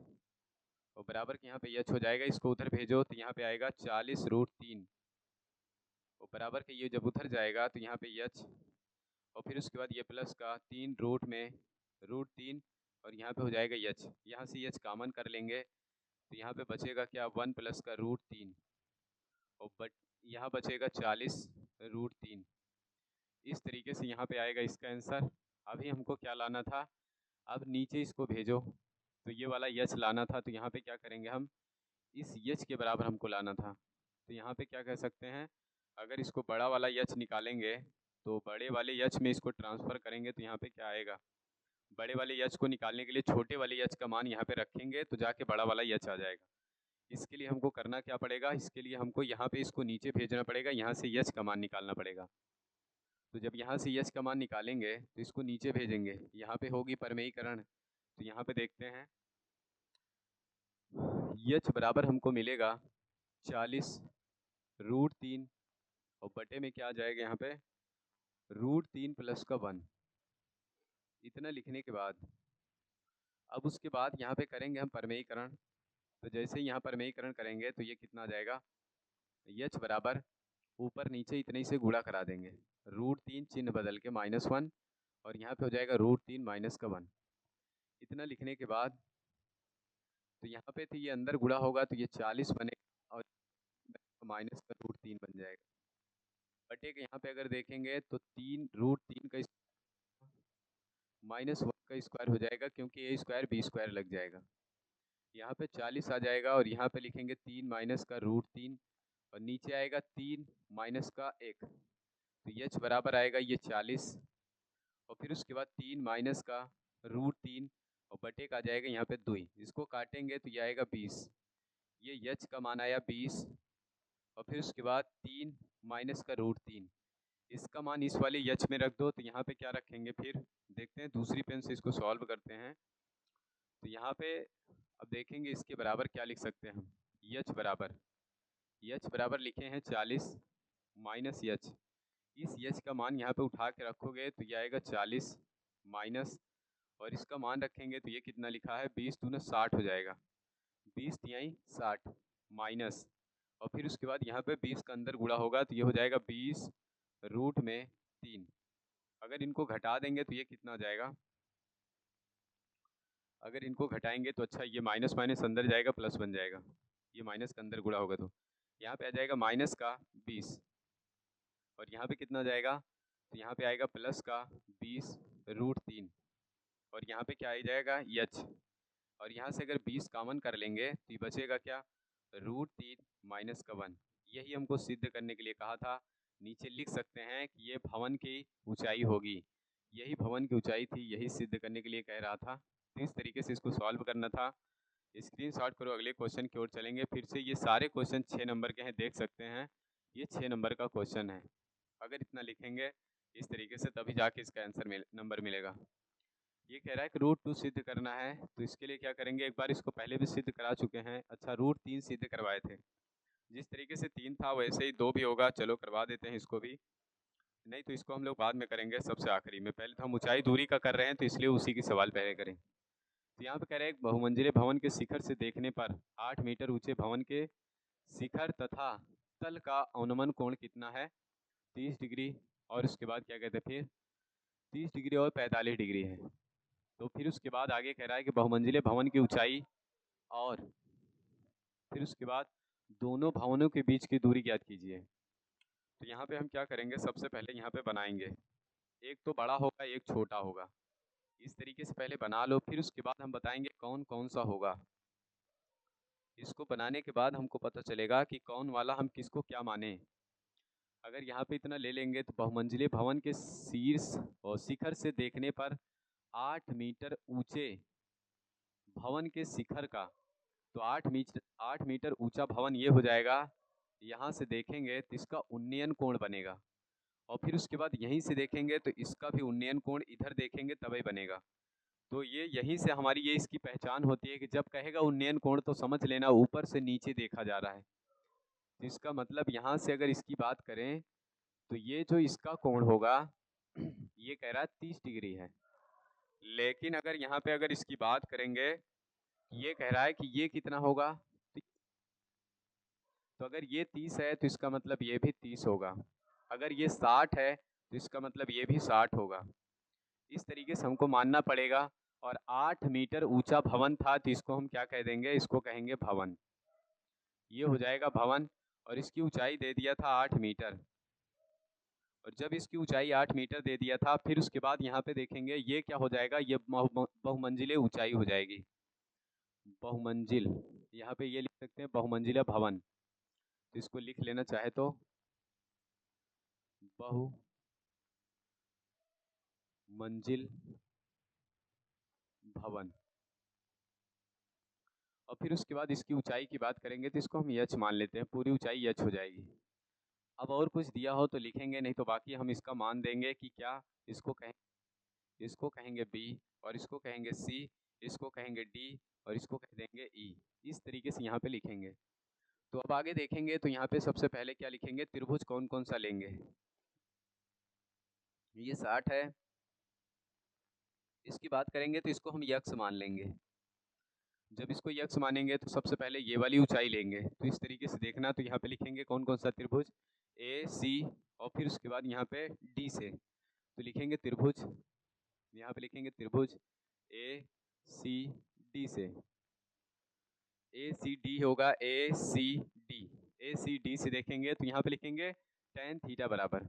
Speaker 1: और बराबर के यहाँ पे यच हो जाएगा। इसको उधर भेजो तो यहाँ पे आएगा 40 √3, और बराबर के ये जब उधर जाएगा तो यहाँ पे यच, और फिर उसके बाद ये प्लस का 3 रूट में √3, और यहाँ पे हो जाएगा यच। यहाँ से यच कॉमन कर लेंगे तो यहाँ पे बचेगा क्या, 1 प्लस का √3, और बट यहाँ बचेगा 40 √3। इस तरीके से यहाँ पे आएगा इसका आंसर। अभी हमको क्या लाना था, अब नीचे इसको भेजो तो ये वाला यच लाना था, तो यहाँ पे क्या करेंगे हम, इस यच के बराबर हमको लाना था। तो यहाँ पे क्या कह सकते हैं, अगर इसको बड़ा वाला यच निकालेंगे तो बड़े वाले यच में इसको ट्रांसफ़र करेंगे तो यहाँ पे क्या आएगा, बड़े वाले यच को निकालने के लिए छोटे वाले यच का मान यहाँ पे रखेंगे तो जाके बड़ा वाला यच आ जाएगा। इसके लिए हमको करना क्या पड़ेगा, इसके लिए हमको यहाँ पे इसको नीचे भेजना पड़ेगा, यहाँ से यच का मान निकालना पड़ेगा। तो जब यहाँ से यच का मान निकालेंगे तो इसको नीचे भेजेंगे, यहाँ पे होगी परमेयीकरण, तो यहाँ पे देखते हैं यच बराबर हमको मिलेगा 40 √3, और बटे में क्या आ जाएगा यहाँ पे √3 प्लस का 1। इतना लिखने के बाद अब उसके बाद यहाँ पे करेंगे हम परमेयीकरण, तो जैसे ही यहाँ परमेयीकरण करेंगे तो ये कितना आ जाएगा, यच बराबर ऊपर नीचे इतने ही से गुणा करा देंगे, √3 चिन्ह बदल के -1, और यहाँ पे हो जाएगा √3 माइनस का 1। इतना लिखने के बाद तो यहाँ पे तो ये अंदर गुणा होगा तो ये 40 बनेगा, और माइनस का √3 बन जाएगा, बटे के यहाँ पे अगर देखेंगे तो √3 का -1 का स्क्वायर हो जाएगा, क्योंकि a स्क्वायर b स्क्वायर लग जाएगा। यहाँ पे 40 आ जाएगा, और यहाँ पे लिखेंगे 3 माइनस का √3, और नीचे आएगा 3 माइनस का 1, तो यच बराबर आएगा ये 40, और फिर उसके बाद 3 माइनस का √3, और बटे का आ जाएगा यहाँ पे 2, इसको काटेंगे तो ये आएगा 20, ये यच का मान आया 20, और फिर उसके बाद 3 माइनस का √3, इसका मान इस वाले यच में रख दो, तो यहाँ पे क्या रखेंगे, फिर देखते हैं दूसरी पेन से इसको सॉल्व करते हैं। तो यहाँ पे अब देखेंगे इसके बराबर क्या लिख सकते हैं हम, यच बराबर लिखे हैं 40 माइनस यच, इस यच का मान यहाँ पे उठा के रखोगे तो ये आएगा 40 माइनस, और इसका मान रखेंगे तो ये कितना लिखा है 20 दूना 60 हो जाएगा, 20 तिहाई 60 माइनस, और फिर उसके बाद यहाँ पे 20 का अंदर गुणा होगा तो ये हो जाएगा 20 √3। अगर इनको घटा देंगे तो ये कितना हो जाएगा, अगर इनको घटाएंगे तो अच्छा ये माइनस माइनस अंदर जाएगा प्लस बन जाएगा, ये माइनस का अंदर गुणा होगा तो यहाँ पे आ जाएगा माइनस का 20, और यहाँ पे कितना जाएगा, तो यहाँ पे आएगा प्लस का 20 √3, और यहाँ पे क्या आ जाएगा यच, और यहाँ से अगर 20 कॉमन कर लेंगे तो ये बचेगा क्या, √3 माइनस का 1। यही हमको सिद्ध करने के लिए कहा था, नीचे लिख सकते हैं कि ये भवन की ऊंचाई होगी, यही भवन की ऊंचाई थी, यही सिद्ध करने के लिए कह रहा था। तो इस तरीके से इसको सॉल्व करना था। स्क्रीनशॉट करो, अगले क्वेश्चन की ओर चलेंगे। फिर से ये सारे क्वेश्चन 6 नंबर के हैं, देख सकते हैं ये 6 नंबर का क्वेश्चन है। अगर इतना लिखेंगे इस तरीके से तभी जाके इसका आंसर नंबर मिलेगा। ये कह रहा है कि √2 सिद्ध करना है, तो इसके लिए क्या करेंगे, एक बार इसको पहले भी सिद्ध करा चुके हैं। अच्छा, √3 सिद्ध करवाए थे, जिस तरीके से 3 था वैसे ही 2 भी होगा, चलो करवा देते हैं इसको भी, नहीं तो इसको हम लोग बाद में करेंगे सबसे आखिरी में। पहले तो हम ऊंचाई दूरी का कर रहे हैं तो इसलिए उसी की सवाल पहले करें। तो यहाँ पे कह रहे हैं बहुमंजिले भवन के शिखर से देखने पर 8 मीटर ऊंचे भवन के शिखर तथा तल का अनुमान कोण कितना है, 30 डिग्री, और उसके बाद क्या कहते हैं फिर 30 डिग्री और 45 डिग्री है। तो फिर उसके बाद आगे कह रहा है कि बहुमंजिले भवन की ऊंचाई और फिर उसके बाद दोनों भवनों के बीच की दूरी ज्ञात कीजिए। तो यहाँ पे हम क्या करेंगे, सबसे पहले यहाँ पे बनाएंगे एक तो बड़ा होगा एक छोटा होगा। इस तरीके से पहले बना लो, फिर उसके बाद हम बताएंगे कौन कौन सा होगा। इसको बनाने के बाद हमको पता चलेगा कि कौन वाला हम किसको क्या माने। अगर यहाँ पे इतना ले लेंगे तो बहुमंजिले भवन के शीर्ष और शिखर से देखने पर 8 मीटर ऊंचे भवन के शिखर का, तो 8 मीटर ऊंचा भवन ये हो जाएगा। यहाँ से देखेंगे तो इसका उन्नयन कोण बनेगा, और फिर उसके बाद यहीं से देखेंगे तो इसका भी उन्नयन कोण इधर देखेंगे तभी बनेगा। तो ये यहीं से हमारी ये इसकी पहचान होती है कि जब कहेगा उन्नयन कोण तो समझ लेना ऊपर से नीचे देखा जा रहा है। तो इसका मतलब यहाँ से अगर इसकी बात करें तो ये जो इसका कोण होगा ये कह रहा है 30 डिग्री है। लेकिन अगर यहाँ पे अगर इसकी बात करेंगे, ये कह रहा है कि ये कितना होगा, तो अगर ये 30 है तो इसका मतलब ये भी 30 होगा। अगर ये 60 है तो इसका मतलब ये भी 60 होगा। इस तरीके से हमको मानना पड़ेगा। और 8 मीटर ऊंचा भवन था तो इसको हम क्या कह देंगे, इसको कहेंगे भवन। ये हो जाएगा भवन, और इसकी ऊंचाई दे दिया था 8 मीटर। और जब इसकी ऊंचाई 8 मीटर दे दिया था, फिर उसके बाद यहाँ पे देखेंगे ये क्या हो जाएगा, ये बहुमंजिले ऊंचाई हो जाएगी। बहुमंजिल, यहाँ पे ये लिख सकते हैं बहुमंजिला भवन। तो इसको लिख लेना चाहे तो बहुमंजिल भवन। और फिर उसके बाद इसकी ऊंचाई की बात करेंगे तो इसको हम यच मान लेते हैं, पूरी ऊंचाई यच हो जाएगी। अब और कुछ दिया हो तो लिखेंगे, नहीं तो बाकी हम इसका मान देंगे कि क्या, इसको कहेंगे बी, और इसको कहेंगे सी, इसको कहेंगे डी, और इसको कह देंगे ई। इस तरीके से यहाँ पे लिखेंगे। तो अब आगे देखेंगे तो यहाँ पे सबसे पहले क्या लिखेंगे, त्रिभुज कौन कौन सा लेंगे। ये 60 है, इसकी बात करेंगे तो इसको हम यक्स मान लेंगे। जब इसको यक्स मानेंगे तो सबसे पहले ये वाली ऊंचाई लेंगे। तो इस तरीके से देखना, तो यहाँ पे लिखेंगे कौन कौन सा त्रिभुज, ए सी, और फिर उसके बाद यहाँ पे डी से। तो लिखेंगे त्रिभुज, यहाँ पे लिखेंगे त्रिभुज ए सी डी से। ए सी डी होगा, ए सी डी, ए सी डी से देखेंगे तो यहाँ पे लिखेंगे tan थीटा बराबर।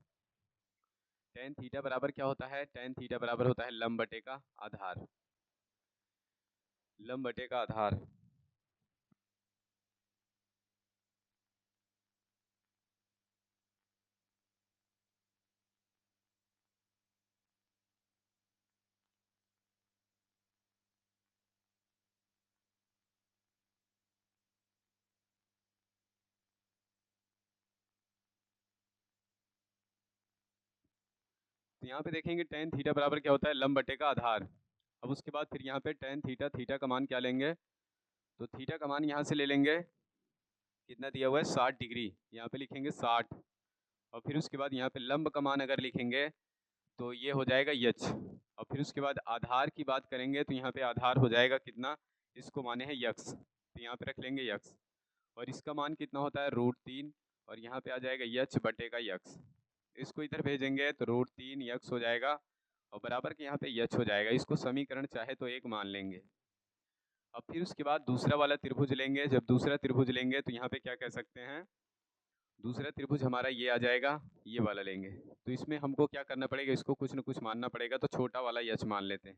Speaker 1: tan थीटा बराबर क्या होता है, tan थीटा बराबर होता है लंब बटे का आधार। लंब बटे का आधार। तो यहाँ पे देखेंगे tan थीटा बराबर क्या होता है, लंब बटे का आधार। अब उसके बाद फिर यहाँ पे tan थीटा, थीटा का मान क्या लेंगे, तो थीटा का मान यहाँ से ले लेंगे, कितना दिया हुआ है 60 डिग्री, यहाँ पे लिखेंगे 60। और फिर उसके बाद यहाँ पे लंब का मान अगर लिखेंगे तो ये हो जाएगा यच। और फिर उसके बाद आधार की बात करेंगे तो यहाँ पे आधार हो जाएगा कितना, इसको माने हैं यक्स, तो यहाँ पे रख लेंगे यक्स। और इसका मान कितना होता है √3, और यहाँ पे आ जाएगा यच बटे का यक्स। इसको इधर भेजेंगे तो √3 यक्स हो जाएगा, और बराबर के यहाँ पे यच हो जाएगा। इसको समीकरण चाहे तो 1 मान लेंगे। अब फिर उसके बाद दूसरा वाला त्रिभुज लेंगे। जब दूसरा त्रिभुज लेंगे तो यहाँ पे क्या कह सकते हैं, दूसरा त्रिभुज हमारा ये आ जाएगा, ये वाला लेंगे। तो इसमें हमको क्या करना पड़ेगा, इसको कुछ न कुछ मानना पड़ेगा। तो छोटा वाला यच मान लेते हैं।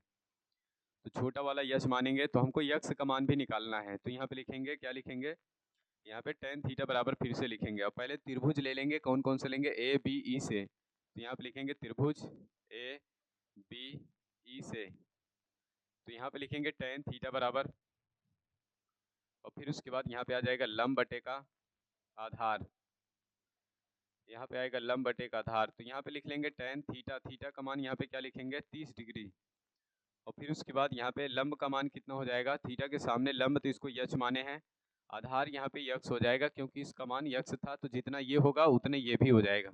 Speaker 1: तो छोटा वाला यच मानेंगे तो हमको यक्स का मान भी निकालना है। तो यहाँ पे लिखेंगे, क्या लिखेंगे, यहाँ पे tan थीटा बराबर फिर से लिखेंगे। और पहले त्रिभुज ले लेंगे, कौन कौन से लेंगे, ए बी ई से। तो यहाँ पे लिखेंगे त्रिभुज ए बी ई से। तो यहाँ पे लिखेंगे tan थीटा बराबर, और फिर उसके बाद यहाँ पे आ जाएगा लंब बटे का आधार। यहाँ पे आएगा लंब बटे का आधार। तो यहाँ पे लिख लेंगे tan थीटा, थीटा का मान यहाँ पे क्या लिखेंगे 30 डिग्री। और फिर उसके बाद यहाँ पे लंब का मान कितना हो जाएगा, थीटा के सामने लंब तो इसको यच माने हैं, आधार यहाँ पे यक्स हो जाएगा क्योंकि इसका मान यक्स था। तो जितना ये होगा उतने ये भी हो जाएगा।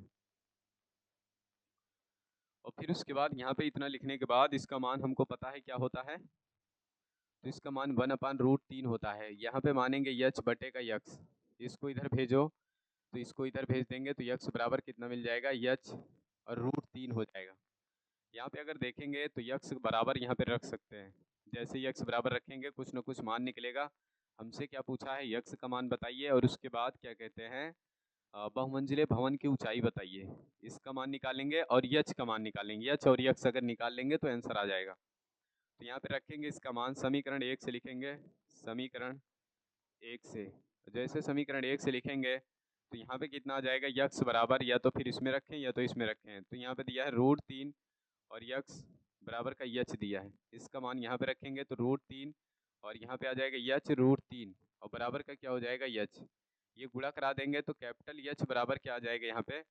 Speaker 1: और फिर उसके बाद यहाँ पे इतना लिखने के बाद इसका मान हमको पता है क्या होता है, तो इसका मान 1/√3 होता है। यहाँ पे मानेंगे यच बटे का यक्स। इसको इधर भेजो, तो इसको इधर भेज देंगे तो यक्स बराबर कितना मिल जाएगा, यच और √3 हो जाएगा। यहाँ पे अगर देखेंगे तो यक्स बराबर यहाँ पे रख सकते हैं। जैसे यक्स बराबर रखेंगे कुछ ना कुछ मान निकलेगा। हमसे क्या पूछा है, यक्स का मान बताइए, और उसके बाद क्या कहते हैं, बहुमंजिले भवन की ऊंचाई बताइए। इसका मान निकालेंगे और यच का मान निकालेंगे। यच और यक्स अगर निकाल लेंगे तो आंसर आ जाएगा। तो यहाँ पे रखेंगे इसका मान, समीकरण 1 से लिखेंगे। समीकरण 1 से, जैसे समीकरण 1 से लिखेंगे तो यहाँ पे कितना आ जाएगा, यक्स बराबर, या तो फिर इसमें रखें या तो इसमें रखें। तो यहाँ पे दिया है √3 और यक्स बराबर का यच दिया है। इसका मान यहाँ पे रखेंगे तो √3 और यहाँ पे आ जाएगा यच √3 और बराबर का क्या हो जाएगा, यच। ये गुणा करा देंगे तो कैपिटल यच बराबर क्या आ जाएगा, यहाँ पे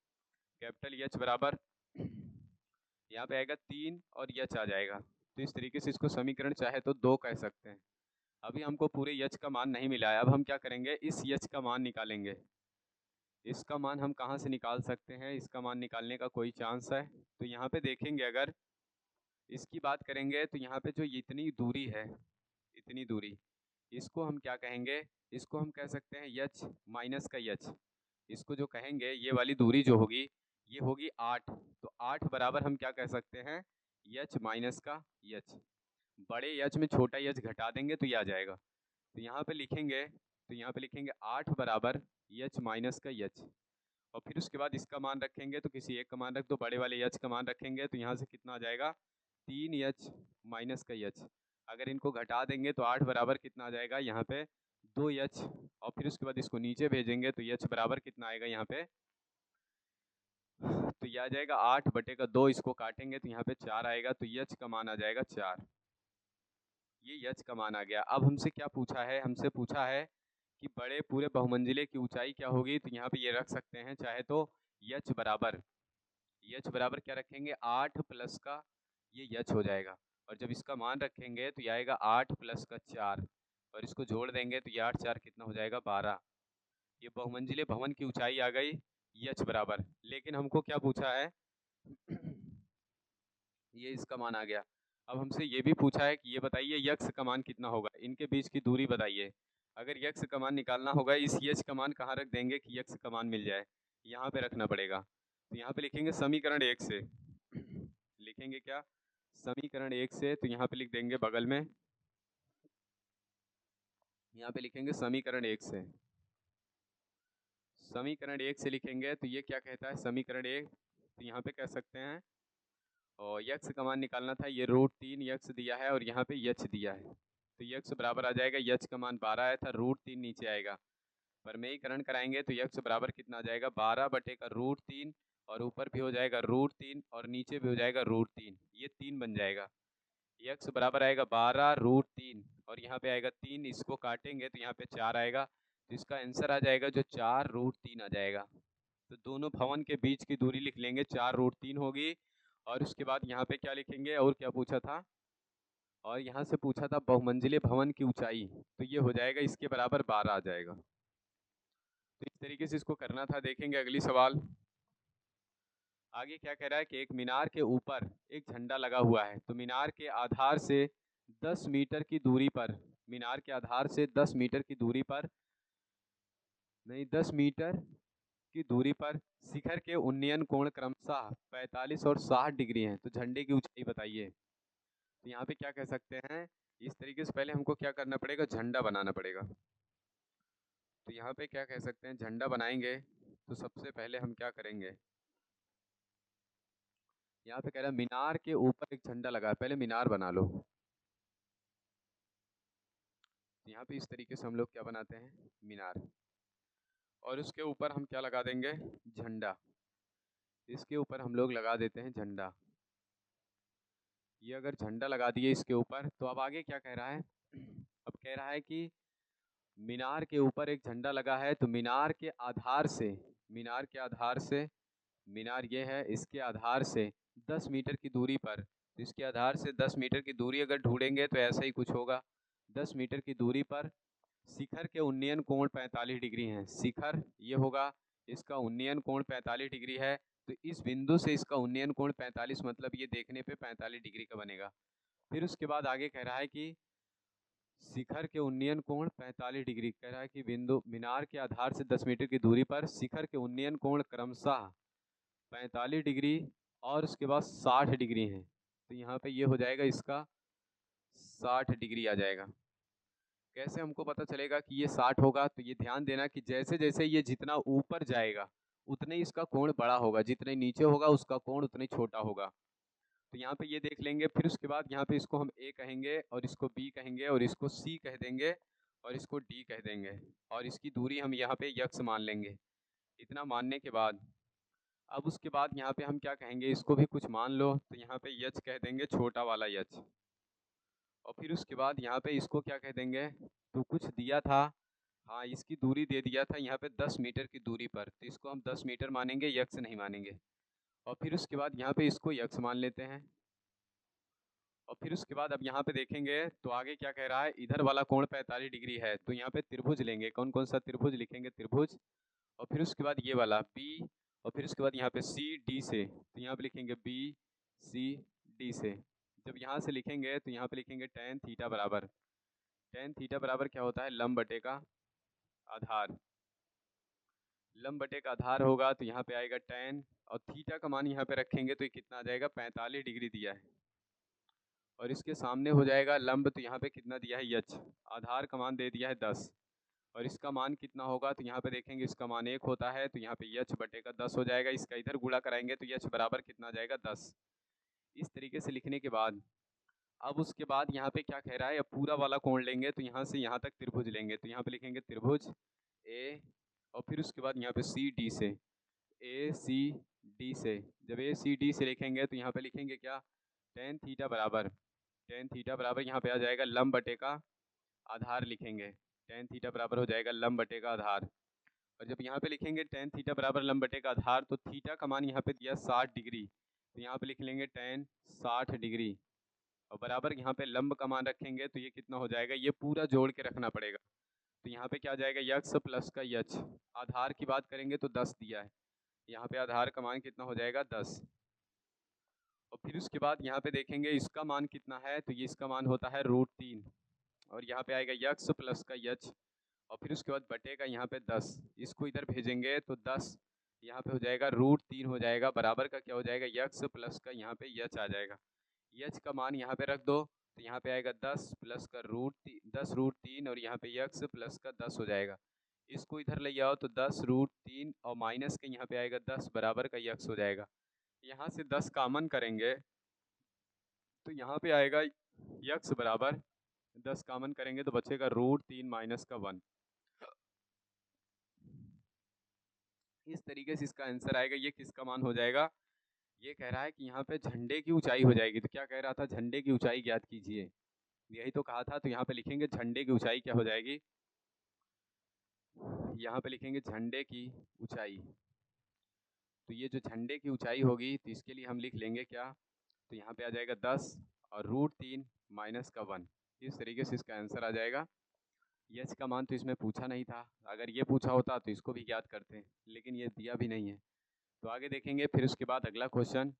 Speaker 1: कैपिटल यच बराबर यहाँ पे आएगा 3 और यच आ जाएगा। तो इस तरीके से इसको समीकरण चाहे तो 2 कह सकते हैं। अभी हमको पूरे यच का मान नहीं मिला है, अब हम क्या करेंगे, इस यच का मान निकालेंगे। इसका मान हम कहाँ से निकाल सकते हैं, इसका मान निकालने का कोई चांस है? तो यहाँ पे देखेंगे, अगर इसकी बात करेंगे तो यहाँ पे जो इतनी दूरी है, इतनी दूरी, इसको हम क्या कहेंगे, इसको हम कह सकते हैं यच माइनस का यच। इसको जो कहेंगे, ये वाली दूरी जो होगी ये होगी 8। तो 8 बराबर हम क्या कह सकते हैं, यच माइनस का यच। बड़े यच में छोटा यच घटा देंगे तो ये आ जाएगा। तो यहाँ पे लिखेंगे, तो यहाँ पे लिखेंगे 8 बराबर यच माइनस का यच। और फिर उसके बाद इसका मान रखेंगे तो किसी एक का मान रख दो, बड़े वाले यच का मान रखेंगे तो यहाँ से कितना आ जाएगा, 3 यच माइनस का यच। अगर इनको घटा देंगे तो 8 बराबर कितना आ जाएगा, यहाँ पे 2 यच। और फिर उसके बाद इसको नीचे भेजेंगे तो यच बराबर कितना आएगा यहाँ पे, तो यह आ जाएगा 8/2। इसको काटेंगे तो यहाँ पे 4 आएगा, तो यच का मान आ जाएगा 4। ये यच का मान आ गया। अब हमसे क्या पूछा है, हमसे पूछा है कि बड़े पूरे बहुमंजिले की ऊंचाई क्या होगी। तो यहाँ पे ये रख सकते हैं चाहे तो यच बराबर, यच बराबर क्या रखेंगे, 8 प्लस का ये यच हो जाएगा। और जब इसका मान रखेंगे तो ये आएगा 8 प्लस का 4 और इसको जोड़ देंगे तो ये 8 4 कितना हो जाएगा, 12। ये बहुमंजिले भवन की ऊंचाई आ गई यच बराबर। लेकिन हमको क्या पूछा है ये इसका मान आ गया। अब हमसे ये भी पूछा है कि ये बताइए यक्स का मान कितना होगा, इनके बीच की दूरी बताइए। अगर यक्स का मान निकालना होगा, इस यच का मान कहाँ रख देंगे कि यक्स का मान मिल जाए, यहाँ पे रखना पड़ेगा। तो यहाँ पे लिखेंगे समीकरण 1 से लिखेंगे क्या, समीकरण 1 से। तो यहाँ पे लिख देंगे बगल में, यहाँ पे लिखेंगे समीकरण 1 से। समीकरण 1 से लिखेंगे तो ये क्या कहता है, समीकरण 1, तो यहाँ पे कह सकते हैं और यक्स का मान निकालना था, ये √3 यक्स दिया है और यहाँ पे यच दिया है। तो यक्स बराबर आ जाएगा, यच का मान 12 आया था, √3 नीचे आएगा। परमेयीकरण कराएंगे तो यक्स बराबर कितना आ जाएगा, 12/√3 और ऊपर भी हो जाएगा √3 और नीचे भी हो जाएगा √3, ये 3 बन जाएगा। यक्स बराबर आएगा 12√3 और यहाँ पे आएगा 3, इसको काटेंगे तो यहाँ पे 4 आएगा। तो इसका आंसर आ जाएगा जो 4√3 आ जाएगा। तो दोनों भवन के बीच की दूरी लिख लेंगे, 4√3 होगी। और उसके बाद यहाँ पे क्या लिखेंगे, और क्या पूछा था, और यहाँ से पूछा था बहुमंजिले भवन की ऊंचाई, तो ये हो जाएगा इसके बराबर 12 आ जाएगा। तो इस तरीके से इसको करना था। देखेंगे अगली सवाल। आगे क्या कह रहा है कि एक मीनार के ऊपर एक झंडा लगा हुआ है। तो मीनार के आधार से 10 मीटर की दूरी पर, मीनार के आधार से 10 मीटर की दूरी पर, नहीं 10 मीटर की दूरी पर शिखर के उन्नयन कोण क्रमशः 45 और 60 डिग्री हैं। तो झंडे की ऊंचाई बताइए। तो यहाँ पे क्या कह सकते हैं, इस तरीके से पहले हमको क्या करना पड़ेगा, झंडा बनाना पड़ेगा। तो यहाँ पे क्या कह सकते हैं, झंडा बनाएंगे तो सबसे पहले हम क्या करेंगे, यहाँ पे कह रहा है मीनार के ऊपर एक झंडा लगा है, पहले मीनार बना लो। तो यहाँ पे इस तरीके से हम लोग क्या बनाते हैं, मीनार, और उसके ऊपर हम क्या लगा देंगे, झंडा। इसके ऊपर हम लोग लगा देते हैं झंडा। ये अगर झंडा लगा दिए इसके ऊपर, तो अब आगे क्या कह रहा है, अब कह रहा है कि मीनार के ऊपर एक झंडा लगा है, तो मीनार के आधार से, मीनार के आधार से, मीनार ये है, इसके आधार से 10 मीटर की दूरी पर, तो इसके आधार से 10 मीटर की दूरी अगर ढूंढेंगे तो ऐसा ही कुछ होगा। 10 मीटर की दूरी पर शिखर के उन्नयन कोण 45 डिग्री हैं। शिखर ये होगा, इसका उन्नयन कोण 45 डिग्री है। तो इस बिंदु से इसका उन्नयन कोण 45, मतलब ये देखने पे 45 डिग्री का बनेगा। फिर उसके बाद आगे कह रहा है कि शिखर के उन्नयन कोण 45 डिग्री, कह रहा है कि बिंदु मीनार के आधार से 10 मीटर की दूरी पर शिखर के उन्नयन कोण क्रमशः 45 डिग्री और उसके बाद 60 डिग्री हैं। तो यहाँ पे ये हो जाएगा इसका 60 डिग्री आ जाएगा। कैसे हमको पता चलेगा कि ये 60 होगा? तो ये ध्यान देना कि जैसे जैसे ये जितना ऊपर जाएगा उतने ही इसका कोण बड़ा होगा, जितने नीचे होगा उसका कोण उतना ही छोटा होगा। तो यहाँ पे ये देख लेंगे। फिर उसके बाद यहाँ पे इसको हम ए कहेंगे और इसको बी कहेंगे और इसको सी कह देंगे और इसको डी कह देंगे और इसकी दूरी हम यहाँ पे यक्स मान लेंगे। इतना मानने के बाद अब उसके बाद यहाँ पे हम क्या कहेंगे, इसको भी कुछ मान लो, तो यहाँ पे यच कह देंगे, छोटा वाला यच। और फिर उसके बाद यहाँ पे इसको क्या कह देंगे, तो कुछ दिया था, हाँ इसकी दूरी दे दिया था यहाँ पे 10 मीटर की दूरी पर, तो इसको हम 10 मीटर मानेंगे, यक्स नहीं मानेंगे। और फिर उसके बाद यहाँ पे इसको यक्स मान लेते हैं। और फिर उसके बाद अब यहाँ पे देखेंगे तो आगे क्या कह रहा है, इधर वाला कोण 45 डिग्री है, तो यहाँ पे त्रिभुज लेंगे। कौन कौन सा त्रिभुज लिखेंगे, त्रिभुज। और फिर उसके बाद ये वाला बी, और फिर उसके बाद यहाँ पे सी डी से, तो यहाँ पे लिखेंगे बी सी डी से। जब यहाँ से लिखेंगे तो यहाँ पे लिखेंगे tan थीटा बराबर, tan थीटा बराबर क्या होता है, लंब बटे का आधार। लंब बटे का आधार होगा तो यहाँ पे आएगा tan, और थीटा का मान यहाँ पे रखेंगे तो ये कितना आ जाएगा, 45 डिग्री दिया है। और इसके सामने हो जाएगा लंब, तो यहाँ पे कितना दिया है, यच। आधार का मान दे दिया है 10, और इसका मान कितना होगा, तो यहाँ पे देखेंगे इसका मान 1 होता है, तो यहाँ पे यच बटे का 10 हो जाएगा। इसका इधर गुणा कराएंगे तो यच बराबर कितना आ जाएगा, 10। इस तरीके से लिखने के बाद अब उसके बाद यहाँ पे क्या कह रहा है, अब पूरा वाला कोण लेंगे, तो यहाँ से यहाँ तक त्रिभुज लेंगे, तो यहाँ पे लिखेंगे त्रिभुज ए, और फिर उसके बाद यहाँ पे सी डी से, ए सी डी से। जब ए सी डी से लिखेंगे तो यहाँ पे लिखेंगे क्या, tan थीटा बराबर, tan थीटा बराबर यहाँ पे आ जाएगा लंब बटे का आधार लिखेंगे। tan थीटा बराबर हो जाएगा लंब बटे का आधार। और जब यहाँ पे लिखेंगे tan थीटा बराबर लंब बटे का आधार, तो थीटा का मान यहाँ पे दिया 60 डिग्री, तो यहाँ पे लिख लेंगे tan 60 डिग्री, और बराबर यहाँ पे लंब का मान रखेंगे, तो ये कितना हो जाएगा, ये पूरा जोड़ के रखना पड़ेगा। तो यहाँ पे क्या आ जाएगा, यक्स प्लस का यच। आधार की बात करेंगे तो 10 दिया है, यहाँ पे आधार का मान कितना हो जाएगा, 10। और फिर उसके बाद यहाँ पे देखेंगे इसका मान कितना है, तो ये इसका मान होता है √3, और यहाँ पे आएगा यक्स प्लस का यच, और फिर उसके बाद बटेगा यहाँ पे 10। इसको इधर भेजेंगे तो 10 यहाँ पे हो जाएगा, √3 हो जाएगा, बराबर का क्या हो जाएगा, यक्स प्लस का यहाँ पे यच आ जाएगा। यच का मान यहाँ पे रख दो, तो यहाँ पे आएगा 10 प्लस का √3, और यहाँ पे यक्स प्लस का 10 हो जाएगा। इसको इधर ले आओ तो 10 √3 और माइनस के यहाँ पे आएगा 10, बराबर का यक्स हो जाएगा। यहाँ से 10 कॉमन करेंगे तो यहाँ पे आएगा यक्स बराबर, 10 कॉमन करेंगे तो बचेगा √3 माइनस का 1। इस तरीके से इसका आंसर आएगा। ये किसका मान हो जाएगा, ये कह रहा है कि यहाँ पे झंडे की ऊंचाई हो जाएगी। तो क्या कह रहा था, झंडे की ऊंचाई ज्ञात कीजिए, यही तो कहा था। तो यहाँ पे लिखेंगे झंडे की ऊंचाई क्या हो जाएगी, यहाँ पे लिखेंगे झंडे की ऊंचाई। तो ये जो झंडे की ऊंचाई होगी, तो इसके लिए हम लिख लेंगे क्या, तो यहाँ पे आ जाएगा 10 और √3 माइनस का 1। इस तरीके से इसका आंसर आ जाएगा। यच का मान तो इसमें पूछा नहीं था, अगर ये पूछा होता तो इसको भी ज्ञात करते, लेकिन ये दिया भी नहीं है। तो आगे देखेंगे। फिर उसके बाद अगला क्वेश्चन,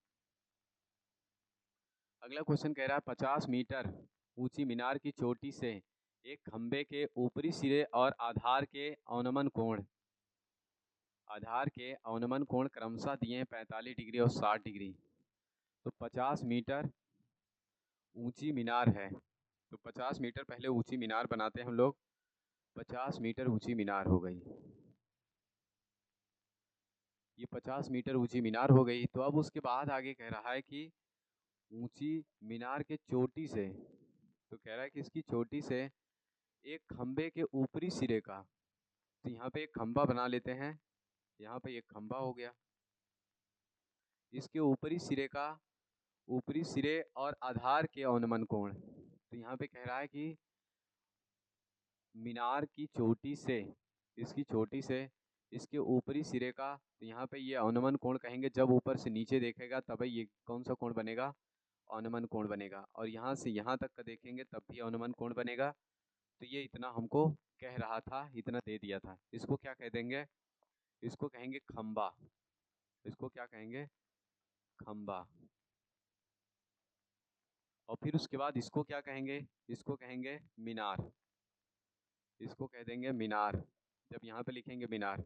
Speaker 1: अगला क्वेश्चन कह रहा है 50 मीटर ऊंची मीनार की चोटी से एक खंबे के ऊपरी सिरे और आधार के अवनमन कोण क्रमशः दिए हैं 45 डिग्री और 60 डिग्री। तो 50 मीटर ऊंची मीनार है, तो 50 मीटर पहले ऊंची मीनार बनाते हैं हम लोग। 50 मीटर ऊंची मीनार हो गई, ये 50 मीटर ऊंची मीनार हो गई। तो अब उसके बाद आगे कह रहा है कि ऊंची मीनार के चोटी से, तो कह रहा है कि इसकी चोटी से एक खंबे के ऊपरी सिरे का, तो यहाँ पे एक खंबा बना लेते हैं, यहाँ पे एक खंबा हो गया। इसके ऊपरी सिरे और आधार के अवनमन कोण, तो यहाँ पे कह रहा है कि मीनार की चोटी से, इसकी चोटी से इसके ऊपरी सिरे का, तो यहाँ पे ये अवनमन कोण कहेंगे। जब ऊपर से नीचे देखेगा तब ये कौन सा कोण बनेगा, अवनमन कोण बनेगा। और यहाँ से यहाँ तक का देखेंगे तब भी अवनमन कोण बनेगा। तो ये इतना हमको कह रहा था, इतना दे दिया था। इसको क्या कह देंगे, इसको कहेंगे खंबा। इसको क्या कहेंगे, खंबा। और फिर उसके बाद इसको क्या कहेंगे, इसको कहेंगे मीनार। इसको कह देंगे मीनार, जब यहाँ पे लिखेंगे मीनार।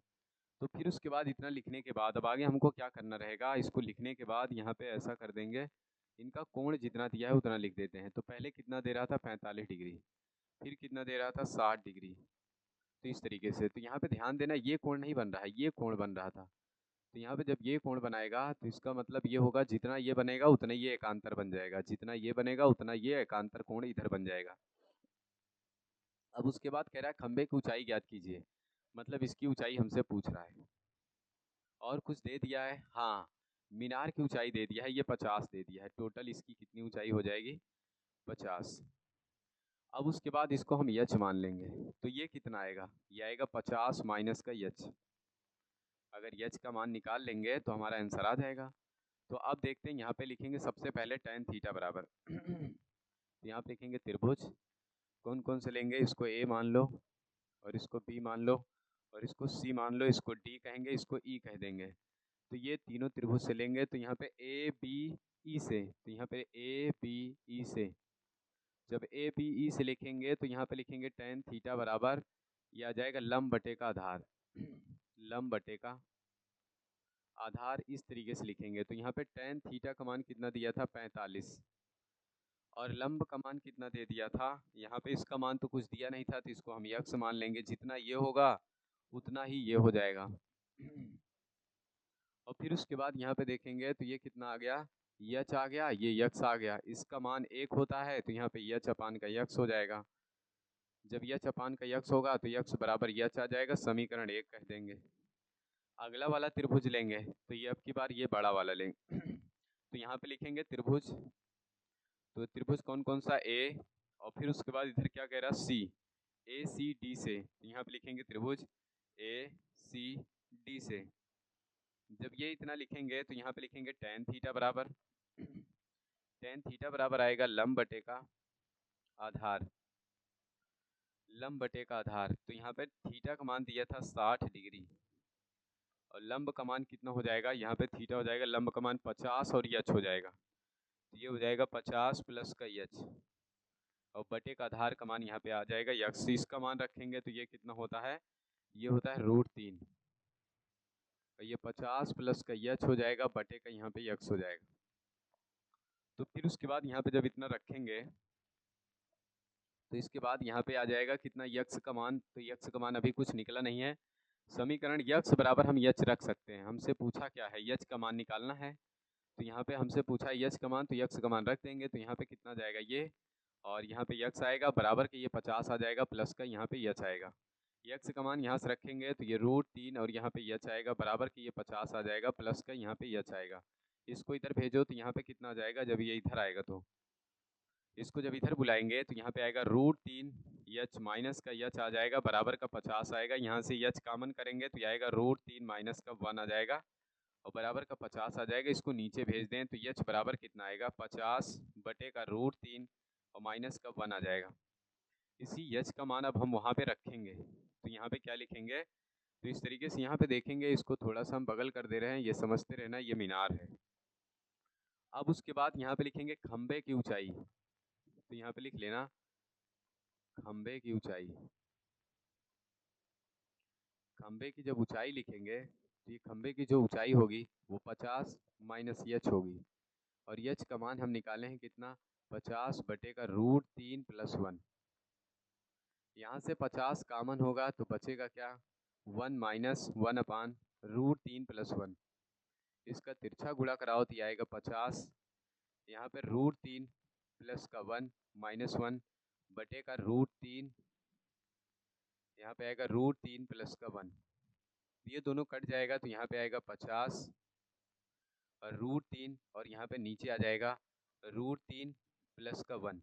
Speaker 1: तो फिर उसके बाद इतना लिखने के बाद अब आगे हमको क्या करना रहेगा, इसको लिखने के बाद यहाँ पे ऐसा कर देंगे, इनका कोण जितना दिया है उतना लिख देते हैं। तो पहले कितना दे रहा था, 45 डिग्री, फिर कितना दे रहा था 60 डिग्री। तो इस तरीके से, तो यहाँ पे ध्यान देना ये कोण नहीं बन रहा है, ये कोण बन रहा था। तो यहाँ पे जब ये कोण बनाएगा तो इसका मतलब ये होगा जितना ये बनेगा उतना ये एकांतर बन जाएगा, जितना ये बनेगा उतना ये एकांतर कोण इधर बन जाएगा। अब उसके बाद कह रहा है खंबे की ऊंचाई ज्ञात कीजिए, मतलब इसकी ऊंचाई हमसे पूछ रहा है। और कुछ दे दिया है, हाँ मीनार की ऊंचाई दे दिया है, ये 50 दे दिया है। टोटल इसकी कितनी ऊंचाई हो जाएगी, 50। अब उसके बाद इसको हम यच मान लेंगे, तो ये कितना आएगा, ये आएगा 50 माइनस का यच। अगर यच का मान निकाल लेंगे तो हमारा आंसर आ जाएगा। तो अब देखते हैं, यहाँ पे लिखेंगे सबसे पहले tan थीटा बराबर तो यहाँ पे लिखेंगे त्रिभुज, कौन कौन से लेंगे, इसको ए मान लो और इसको बी मान लो और इसको सी मान लो, इसको डी कहेंगे, इसको ई कह देंगे। तो ये तीनों त्रिभुज से लेंगे, तो यहाँ पे ए बी ई से, तो यहाँ पे ए बी ई से, जब ए बी ई से लिखेंगे तो यहाँ पे लिखेंगे tan थीटा बराबर, ये आ जाएगा लंब बटे का आधार लंब बटे का आधार, इस तरीके से लिखेंगे। तो यहाँ पे tan थीटा का मान कितना दिया था, 45, और लंब का मान कितना दे दिया था, यहाँ पे इसका मान तो कुछ दिया नहीं था, तो इसको हम यक्स मान लेंगे, जितना ये होगा उतना ही ये हो जाएगा। और फिर उसके बाद यहाँ पे देखेंगे तो ये कितना आ गया, यच आ गया, ये यक्स आ गया, इसका मान 1 होता है तो यहाँ पे यच अपान का यक्स हो जाएगा। जब यच अपान का यक्स होगा तो यक्स बराबर यच आ जाएगा, समीकरण 1 कह देंगे। अगला वाला त्रिभुज लेंगे, तो ये अब की बार ये बड़ा वाला लेंगे तो यहाँ पे लिखेंगे त्रिभुज, तो त्रिभुज कौन कौन सा, ए, और फिर उसके बाद इधर क्या कह रहा है, सी, ए सी डी से, तो यहाँ पे लिखेंगे त्रिभुज ए सी डी से। जब ये इतना लिखेंगे तो यहाँ पे लिखेंगे tan थीटा बराबर tan थीटा बराबर आएगा लंब बटे का आधार, लंब बटे का आधार। तो यहाँ पे थीटा का मान दिया था 60 डिग्री, और लंब का मान कितना हो जाएगा, यहाँ पे थीटा हो जाएगा, लंब का मान 50 और यच हो जाएगा, तो ये हो जाएगा 50 प्लस का यच, और बटे का आधार का मान यहाँ पे आ जाएगा यक्स। इसका मान रखेंगे तो ये कितना होता है, ये होता है √3, ये 50 प्लस का यच हो जाएगा, बटे का यहाँ पे यक्स हो जाएगा। तो फिर उसके बाद यहाँ पे जब इतना रखेंगे तो इसके बाद यहाँ पे आ जाएगा कितना, यक्स का मान, तो यक्स का मान अभी कुछ निकला नहीं है, समीकरण यक्स बराबर हम यच रख सकते हैं। हमसे पूछा क्या है, यच का मान निकालना है, तो यहाँ पे हमसे पूछा है यच का मान, तो यक्स का मान रख देंगे, तो यहाँ पे कितना जाएगा ये, और यहाँ पे यक्स आएगा बराबर के ये 50 आ जाएगा, प्लस का यहाँ पे यच आएगा। यक्स का मान यहाँ से रखेंगे तो ये √3, और यहाँ पे यच आएगा बराबर के ये 50 आ जाएगा, प्लस का यहाँ पे यच आएगा। इसको इधर भेजो तो यहाँ पे कितना आ जाएगा, जब ये इधर आएगा तो इसको जब इधर बुलाएंगे तो यहाँ पे आएगा √3, यच माइनस का यच आ जाएगा, बराबर का 50 आएगा, यहाँ से यच कॉमन करेंगे तो ये आएगा √3 माइनस का 1 आ जाएगा, और बराबर का 50 आ जाएगा। इसको नीचे भेज दें तो यच बराबर कितना आएगा, 50 बटे का √3 और माइनस का 1 आ जाएगा। इसी यच का मान अब हम वहाँ पे रखेंगे, तो यहाँ पे क्या लिखेंगे, तो इस तरीके से यहाँ पे देखेंगे, इसको थोड़ा सा हम बगल कर दे रहे हैं, ये समझते रहना ये मीनार है। अब उसके बाद यहाँ पे लिखेंगे खंबे की ऊंचाई, तो यहाँ पे लिख लेना खंबे की ऊंचाई। खंबे की जब ऊंचाई लिखेंगे तो ये खंबे की जो ऊंचाई होगी वो 50 माइनस यच होगी, और यच का मान हम निकाले हैं कितना, 50 बटे का √3 प्लस 1। यहाँ से 50 कॉमन होगा तो बचेगा क्या, 1 माइनस 1 अपान √3 प्लस 1। इसका तिरछा गुणा कराओ तो ये आएगा 50, यहाँ पर √3 प्लस का 1 माइनस 1 बटे का √3, यहाँ पे आएगा √3 प्लस का 1। ये दोनों कट जाएगा तो यहाँ पे आएगा 50 और √3, और यहाँ पे नीचे आ जाएगा √3 प्लस का 1।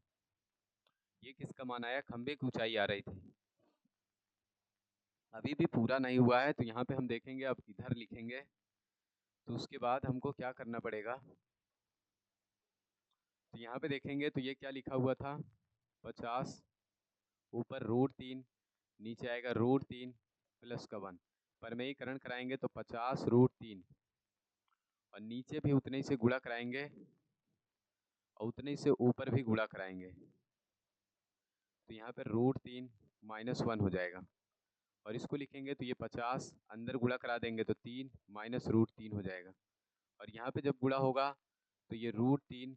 Speaker 1: ये किसका मान आया, खंबे की ऊंचाई आ रही थी। अभी भी पूरा नहीं हुआ है, तो यहाँ पे हम देखेंगे, अब इधर लिखेंगे तो उसके बाद हमको क्या करना पड़ेगा, तो यहाँ पे देखेंगे तो ये क्या लिखा हुआ था, 50 ऊपर √3, नीचे आएगा √3 प्लस का 1, परमेयीकरण कराएंगे तो 50 √3, और नीचे भी उतने ही से गुणा कराएंगे और उतने ही से ऊपर भी गुणा कराएंगे, तो यहाँ पर √3 माइनस 1 हो जाएगा, और इसको लिखेंगे तो ये 50 अंदर गुणा करा देंगे तो 3 माइनस √3 हो जाएगा, और यहाँ पे जब गुणा होगा तो ये √3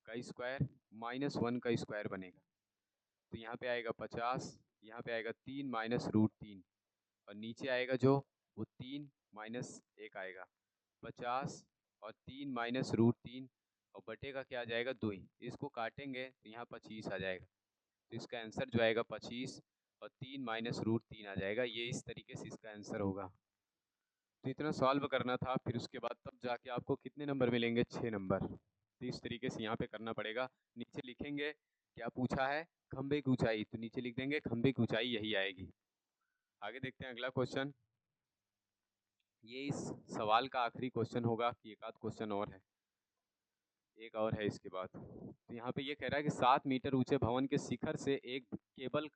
Speaker 1: का स्क्वायर माइनस 1 का स्क्वायर बनेगा, तो यहाँ पे आएगा 50, यहाँ पे आएगा 3 माइनस रूट 3, और नीचे आएगा जो वो 3 माइनस 1 आएगा, 50 और 3 माइनस रूट 3, और बटे का क्या आ जाएगा 2 ही, इसको काटेंगे तो यहाँ 25 आ जाएगा। तो इसका आंसर जो आएगा 25 और 3 माइनस रूट 3 आ जाएगा। ये इस तरीके से इसका आंसर होगा। तो इतना सॉल्व करना था, फिर उसके बाद तब जाके आपको कितने नंबर मिलेंगे, 6 नंबर। तो इस तरीके से यहाँ पे करना पड़ेगा। नीचे लिखेंगे क्या पूछा है, खंबे की ऊंचाई, तो नीचे लिख देंगे खंबे की ऊंचाई यही आएगी। आगे देखते हैं अगला क्वेश्चन। ये इस सवाल का आखिरी क्वेश्चन होगा कि एक आध क्वेश्चन और है, एक और है इसके बाद। तो यहाँ पे ये कह रहा है कि 7 मीटर ऊंचे भवन के शिखर से एक केबल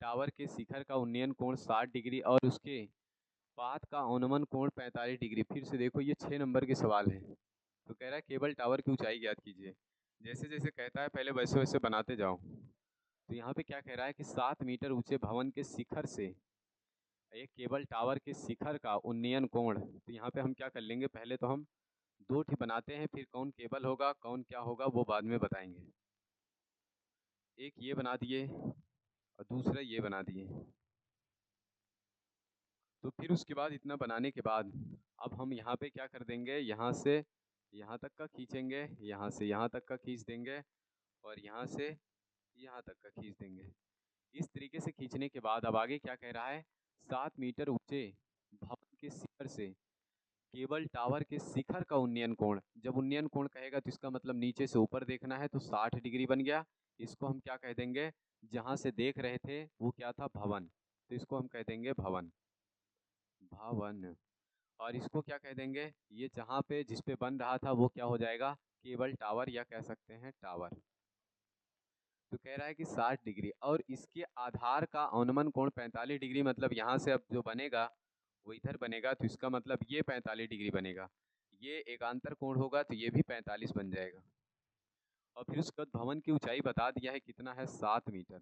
Speaker 1: टावर के शिखर का उन्नयन कोण 60 डिग्री और उसके पात का अनुमान कोण 45 डिग्री। फिर से देखो ये 6 नंबर के सवाल है। तो कह रहा है केबल टावर की ऊंचाई ज्ञात कीजिए। जैसे जैसे कहता है पहले वैसे वैसे बनाते जाओ। तो यहाँ पे क्या कह रहा है कि 7 मीटर ऊंचे भवन के शिखर से एक केबल टावर के शिखर का उन्नयन कोण। तो यहाँ पे हम क्या कर लेंगे, पहले तो हम 2 ठी बनाते हैं, फिर कौन केबल होगा कौन क्या होगा वो बाद में बताएंगे। एक ये बना दिए और दूसरा ये बना दिए। तो फिर उसके बाद इतना बनाने के बाद अब हम यहाँ पे क्या कर देंगे, यहाँ से यहाँ तक का खींचेंगे, यहाँ से यहाँ तक का खींच देंगे, और यहाँ से यहाँ तक का खींच देंगे। इस तरीके से खींचने के बाद अब आगे क्या कह रहा है, 7 मीटर ऊंचे भवन के शिखर से केबल टावर के शिखर का उन्नयन कोण। जब उन्नयन कोण कहेगा तो इसका मतलब नीचे से ऊपर देखना है, तो 60 डिग्री बन गया। इसको हम क्या कह देंगे, जहाँ से देख रहे थे वो क्या था, भवन, तो इसको हम कह देंगे भवन, भवन। और इसको क्या कह देंगे, ये जहाँ पे जिस पे बन रहा था वो क्या हो जाएगा, केबल टावर, या कह सकते हैं टावर। तो कह रहा है कि 60 डिग्री और इसके आधार का अनुमान कोण 45 डिग्री, मतलब यहाँ से अब जो बनेगा वो इधर बनेगा, तो इसका मतलब ये 45 डिग्री बनेगा। ये एकांतर कोण होगा तो ये भी 45 बन जाएगा। और फिर उसके बाद भवन की ऊंचाई बता दिया है कितना है, 7 मीटर।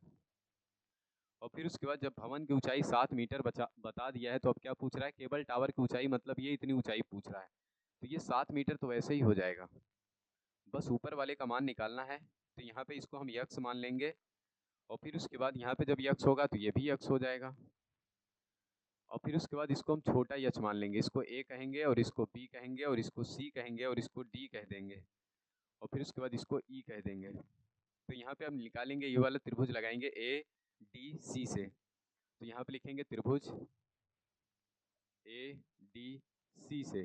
Speaker 1: और फिर उसके बाद जब भवन की ऊंचाई 7 मीटर बता दिया है, तो अब क्या पूछ रहा है, केबल टावर की ऊंचाई, मतलब ये इतनी ऊंचाई पूछ रहा है। तो ये 7 मीटर तो वैसे ही हो जाएगा, बस ऊपर वाले का मान निकालना है। तो यहाँ पे इसको हम यक्स मान लेंगे, और फिर उसके बाद यहाँ पे जब यक्स होगा तो ये भी यक्स हो जाएगा। और फिर उसके बाद इसको हम छोटा यच मान लेंगे, इसको ए कहेंगे और इसको बी कहेंगे और इसको सी कहेंगे और इसको डी कह देंगे, और फिर उसके बाद इसको ई कह देंगे। तो यहाँ पे हम निकालेंगे, ये वाला त्रिभुज लगाएंगे ए डी सी से। तो यहाँ पे लिखेंगे त्रिभुज ए डी सी से।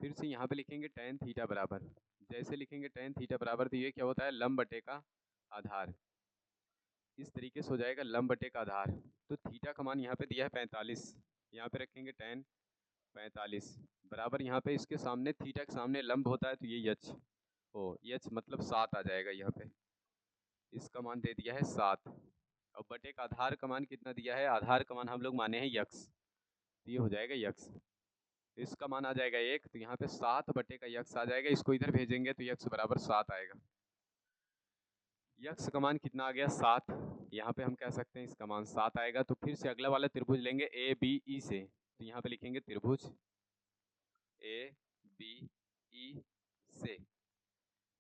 Speaker 1: फिर से यहाँ पे लिखेंगे tan थीटा बराबर, जैसे लिखेंगे tan थीटा बराबर, तो ये क्या होता है, लंब बटे का आधार। इस तरीके से हो जाएगा लंब बटे का आधार। तो थीटा का मान यहाँ पे दिया है 45, यहाँ पे रखेंगे tan 45 बराबर, यहाँ पे इसके सामने थीटा के सामने लंब होता है तो ये यच, ओ यच मतलब 7 आ जाएगा। यहाँ पे इसका मान दे दिया है 7, और बटे का आधार का मान कितना दिया है, आधार का मान हम लोग माने हैं यक्स, तो ये हो जाएगा यक्स। इसका मान आ जाएगा 1, तो यहाँ पे 7 बटे का यक्स आ जाएगा, इसको इधर भेजेंगे तो यक्स बराबर 7 आएगा। यक्स का मान कितना आ गया, 7। यहाँ पे हम कह सकते हैं इसका मान 7 आएगा। तो फिर से अगला वाला त्रिभुज लेंगे ए बी ई से। तो यहाँ पे लिखेंगे त्रिभुज ए बी ई से।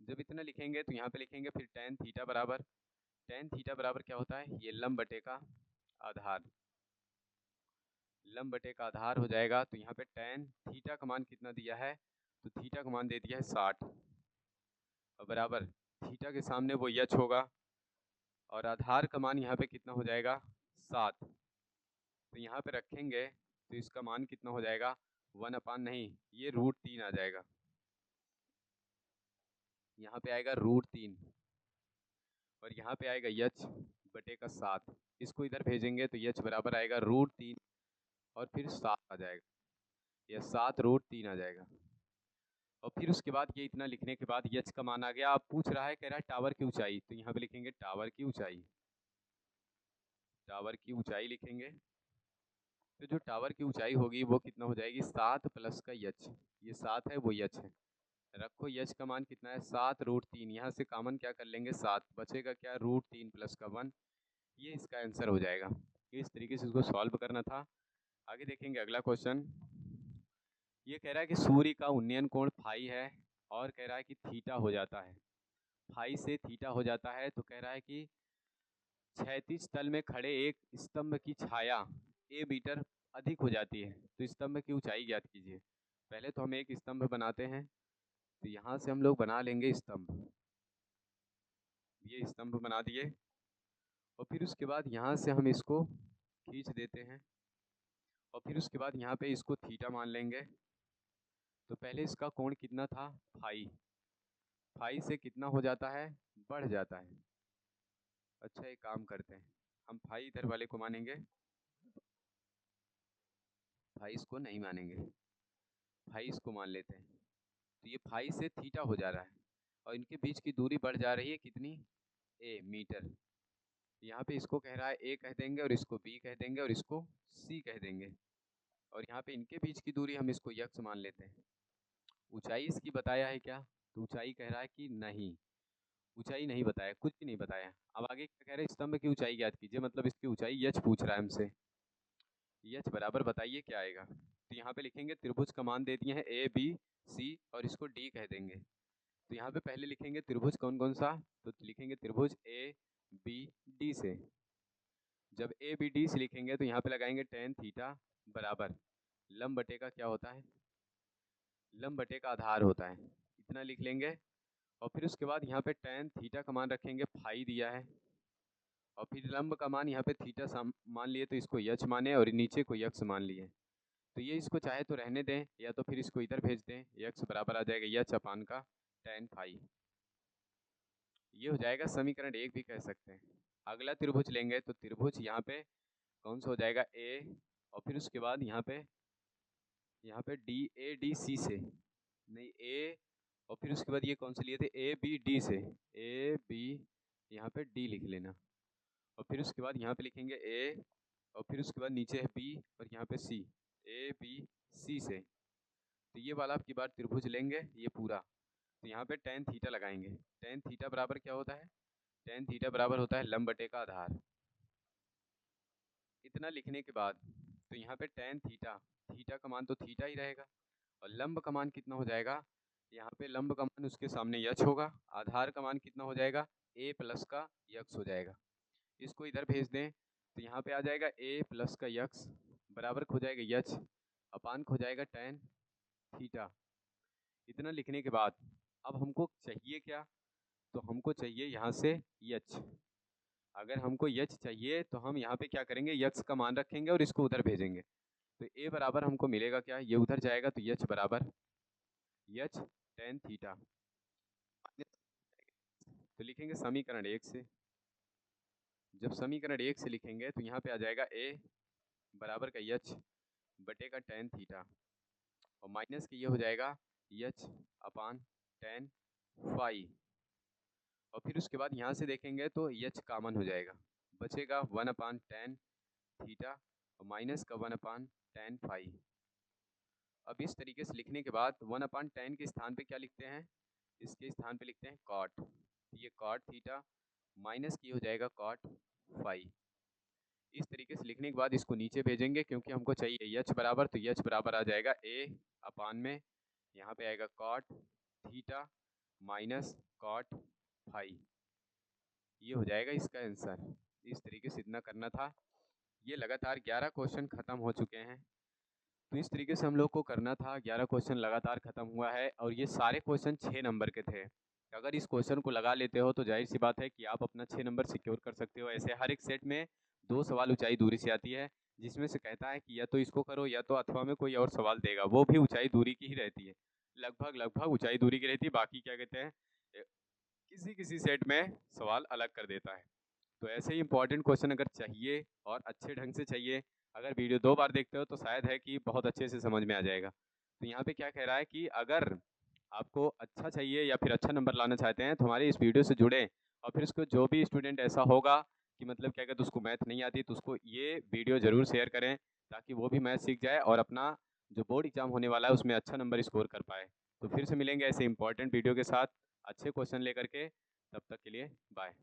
Speaker 1: जब इतना लिखेंगे तो यहाँ पे लिखेंगे फिर tan थीटा बराबर, tan थीटा बराबर क्या होता है, ये लंब बटे का आधार, लंब बटे का आधार हो जाएगा। तो यहाँ पे tan थीटा का मान कितना दिया है, तो थीटा का मान दे दिया है 60, और बराबर थीटा के सामने वो यच होगा, और आधार का मान यहाँ पे कितना हो जाएगा, 7। तो यहाँ पे रखेंगे तो इसका मान कितना हो जाएगा, 1/, नहीं ये √3 आ जाएगा। यहाँ पे आएगा √3, और यहाँ पे आएगा यच बटे का 7। इसको इधर भेजेंगे तो यच बराबर आएगा √3 और फिर 7 आ जाएगा, यह 7 √3 आ जाएगा। और फिर उसके बाद ये इतना लिखने के बाद यच का मान आ गया। आप पूछ रहा है, कह रहा है टावर की ऊंचाई, तो यहाँ पे लिखेंगे टावर की ऊंचाई, टावर की ऊंचाई लिखेंगे। तो जो टावर की ऊंचाई होगी वो कितना हो जाएगी, 7 प्लस का यच, ये 7 है वो यच है, रखो यच का मान कितना है, 7 √3, यहाँ से कॉमन क्या कर लेंगे 7, बचेगा क्या, √3 प्लस का 1, ये इसका आंसर हो जाएगा। इस तरीके से इसको सॉल्व करना था। आगे देखेंगे अगला क्वेश्चन। ये कह रहा है कि सूर्य का उन्नयन कोण फाई है, और कह रहा है कि थीटा हो जाता है, फाई से थीटा हो जाता है। तो कह रहा है कि क्षैतिज तल में खड़े एक स्तंभ की छाया ए मीटर अधिक हो जाती है तो स्तंभ की ऊंचाई ज्ञात कीजिए। पहले तो हम एक स्तंभ बनाते हैं, तो यहाँ से हम लोग बना लेंगे स्तंभ, ये स्तंभ बना दिए और फिर उसके बाद यहाँ से हम इसको खींच देते हैं और फिर उसके बाद यहाँ पे इसको थीटा मान लेंगे। तो पहले इसका कोण कितना था, फाई, फाई से कितना हो जाता है, बढ़ जाता है। अच्छा एक काम करते हैं, हम फाई इधर वाले को मानेंगे, फाई इसको नहीं मानेंगे, फाई इसको मान लेते हैं। तो ये फाई से थीटा हो जा रहा है और इनके बीच की दूरी बढ़ जा रही है कितनी, ए मीटर। यहाँ पे इसको कह रहा है ए कह देंगे और इसको बी कह देंगे और इसको सी कह देंगे और यहाँ पे इनके बीच की दूरी हम इसको यक्स मान लेते हैं। ऊंचाई इसकी बताया है क्या, तो ऊंचाई कह रहा है कि नहीं, ऊंचाई नहीं बताया, कुछ भी नहीं बताया। अब आगे क्या कह रहे हैं, स्तंभ की ऊंचाई ज्ञात कीजिए, मतलब इसकी ऊंचाई यच पूछ रहा है हमसे। यच बराबर बताइए क्या आएगा, तो यहाँ पे लिखेंगे त्रिभुज का मान दे दिए हैं ए बी सी और इसको डी कह देंगे। तो यहाँ पे पहले लिखेंगे त्रिभुज कौन कौन सा, तो लिखेंगे त्रिभुज ए बी डी से। जब ए बी डी से लिखेंगे तो यहाँ पे लगाएंगे टेन थीटा बराबर लंब बटे का क्या होता है, लंब बटे का आधार होता है, इतना लिख लेंगे। और फिर उसके बाद यहाँ पे टेन थीटा का मान रखेंगे, फाई दिया है और फिर लंब का मान यहाँ पे थीटा मान लिए तो इसको यच माने और नीचे को यक्स मान लिए। तो ये इसको चाहे तो रहने दें या तो फिर इसको इधर भेज दें, यक्स बराबर आ जाएगा यच अपान का टेन फाई। ये हो जाएगा समीकरण एक भी कह सकते हैं। अगला त्रिभुज लेंगे तो त्रिभुज यहाँ पे कौन सा हो जाएगा, ए और फिर उसके बाद यहाँ पे डी ए डी सी से, नहीं ए और फिर उसके बाद ये कौन से लिए थे, ए बी डी से, ए बी यहाँ पे डी लिख लेना और फिर उसके बाद यहाँ पे लिखेंगे ए और फिर उसके बाद नीचे है बी और यहाँ पे सी, ए बी सी से। तो ये वाला आपकी बार त्रिभुज लेंगे ये पूरा, तो यहाँ पे टेन थीटा लगाएंगे। टेन थीटा बराबर क्या होता है, टेन थीटा बराबर होता है लंब बटे का आधार। इतना लिखने के बाद तो यहाँ पे टेन थीटा, थीटा का मान तो थीटा ही रहेगा और लंब का मान कितना हो जाएगा, यहाँ पे लंब का मान उसके सामने यच होगा, आधार का मान कितना हो जाएगा, ए प्लस का यक्स हो जाएगा। इसको इधर भेज दें तो यहाँ पे आ जाएगा ए प्लस का यक्स बराबर हो जाएगा यच अपान हो जाएगा टेन थीटा। इतना लिखने के बाद अब हमको चाहिए क्या, तो हमको चाहिए यहाँ से यच। अगर हमको यच चाहिए तो हम यहाँ पे क्या करेंगे, यक्स का मान रखेंगे और इसको उधर भेजेंगे। तो ए बराबर हमको मिलेगा क्या, ये उधर जाएगा तो यच बराबर यच टेन थीटा। तो लिखेंगे समीकरण एक से, जब समीकरण एक से लिखेंगे तो यहाँ पे आ जाएगा ए बराबर का यच बटे का टेन थीटा और माइनस के ये हो जाएगा यच अपान टेन फाई और फिर उसके बाद यहाँ से देखेंगे तो यच कॉमन हो जाएगा, बचेगा वन अपान टेन थीटा और माइनस का वन अपान टेन फाई। अब इस तरीके से लिखने के बाद वन अपान टेन के स्थान पे क्या लिखते हैं, इसके स्थान पे लिखते हैं कॉट, ये कॉट थीटा माइनस की हो जाएगा कॉट फाई। इस तरीके से लिखने के बाद इसको नीचे भेजेंगे क्योंकि हमको चाहिए यच बराबर, तो यच बराबर आ जाएगा ए अपान में यहाँ पे आएगा cot theta minus cot phi. ये हो जाएगा इसका आंसर। इस तरीके से इतना करना था। ये लगातार 11 क्वेश्चन खत्म हो चुके हैं, तो इस तरीके से हम लोग को करना था। 11 क्वेश्चन लगातार खत्म हुआ है और ये सारे क्वेश्चन 6 नंबर के थे। अगर इस क्वेश्चन को लगा लेते हो तो जाहिर सी बात है कि आप अपना 6 नंबर सिक्योर कर सकते हो। ऐसे हर एक सेट में 2 सवाल ऊंचाई दूरी से आती है, जिसमें से कहता है कि या तो इसको करो या तो अथवा में कोई और सवाल देगा, वो भी ऊंचाई दूरी की ही रहती है, लगभग ऊंचाई दूरी की रहती है। बाकी क्या कहते हैं, किसी किसी सेट में सवाल अलग कर देता है। तो ऐसे ही इंपॉर्टेंट क्वेश्चन अगर चाहिए और अच्छे ढंग से चाहिए, अगर वीडियो 2 बार देखते हो तो शायद है कि बहुत अच्छे से समझ में आ जाएगा। तो यहाँ पे क्या कह रहा है कि अगर आपको अच्छा चाहिए या फिर अच्छा नंबर लाना चाहते हैं तो हमारे इस वीडियो से जुड़ें और फिर उसको जो भी स्टूडेंट ऐसा होगा कि मतलब क्या कहते हैं उसको मैथ नहीं आती, तो उसको ये वीडियो ज़रूर शेयर करें ताकि वो भी मैथ सीख जाए और अपना जो बोर्ड एग्जाम होने वाला है उसमें अच्छा नंबर स्कोर कर पाए। तो फिर से मिलेंगे ऐसे इंपॉर्टेंट वीडियो के साथ अच्छे क्वेश्चन लेकर के, तब तक के लिए बाय।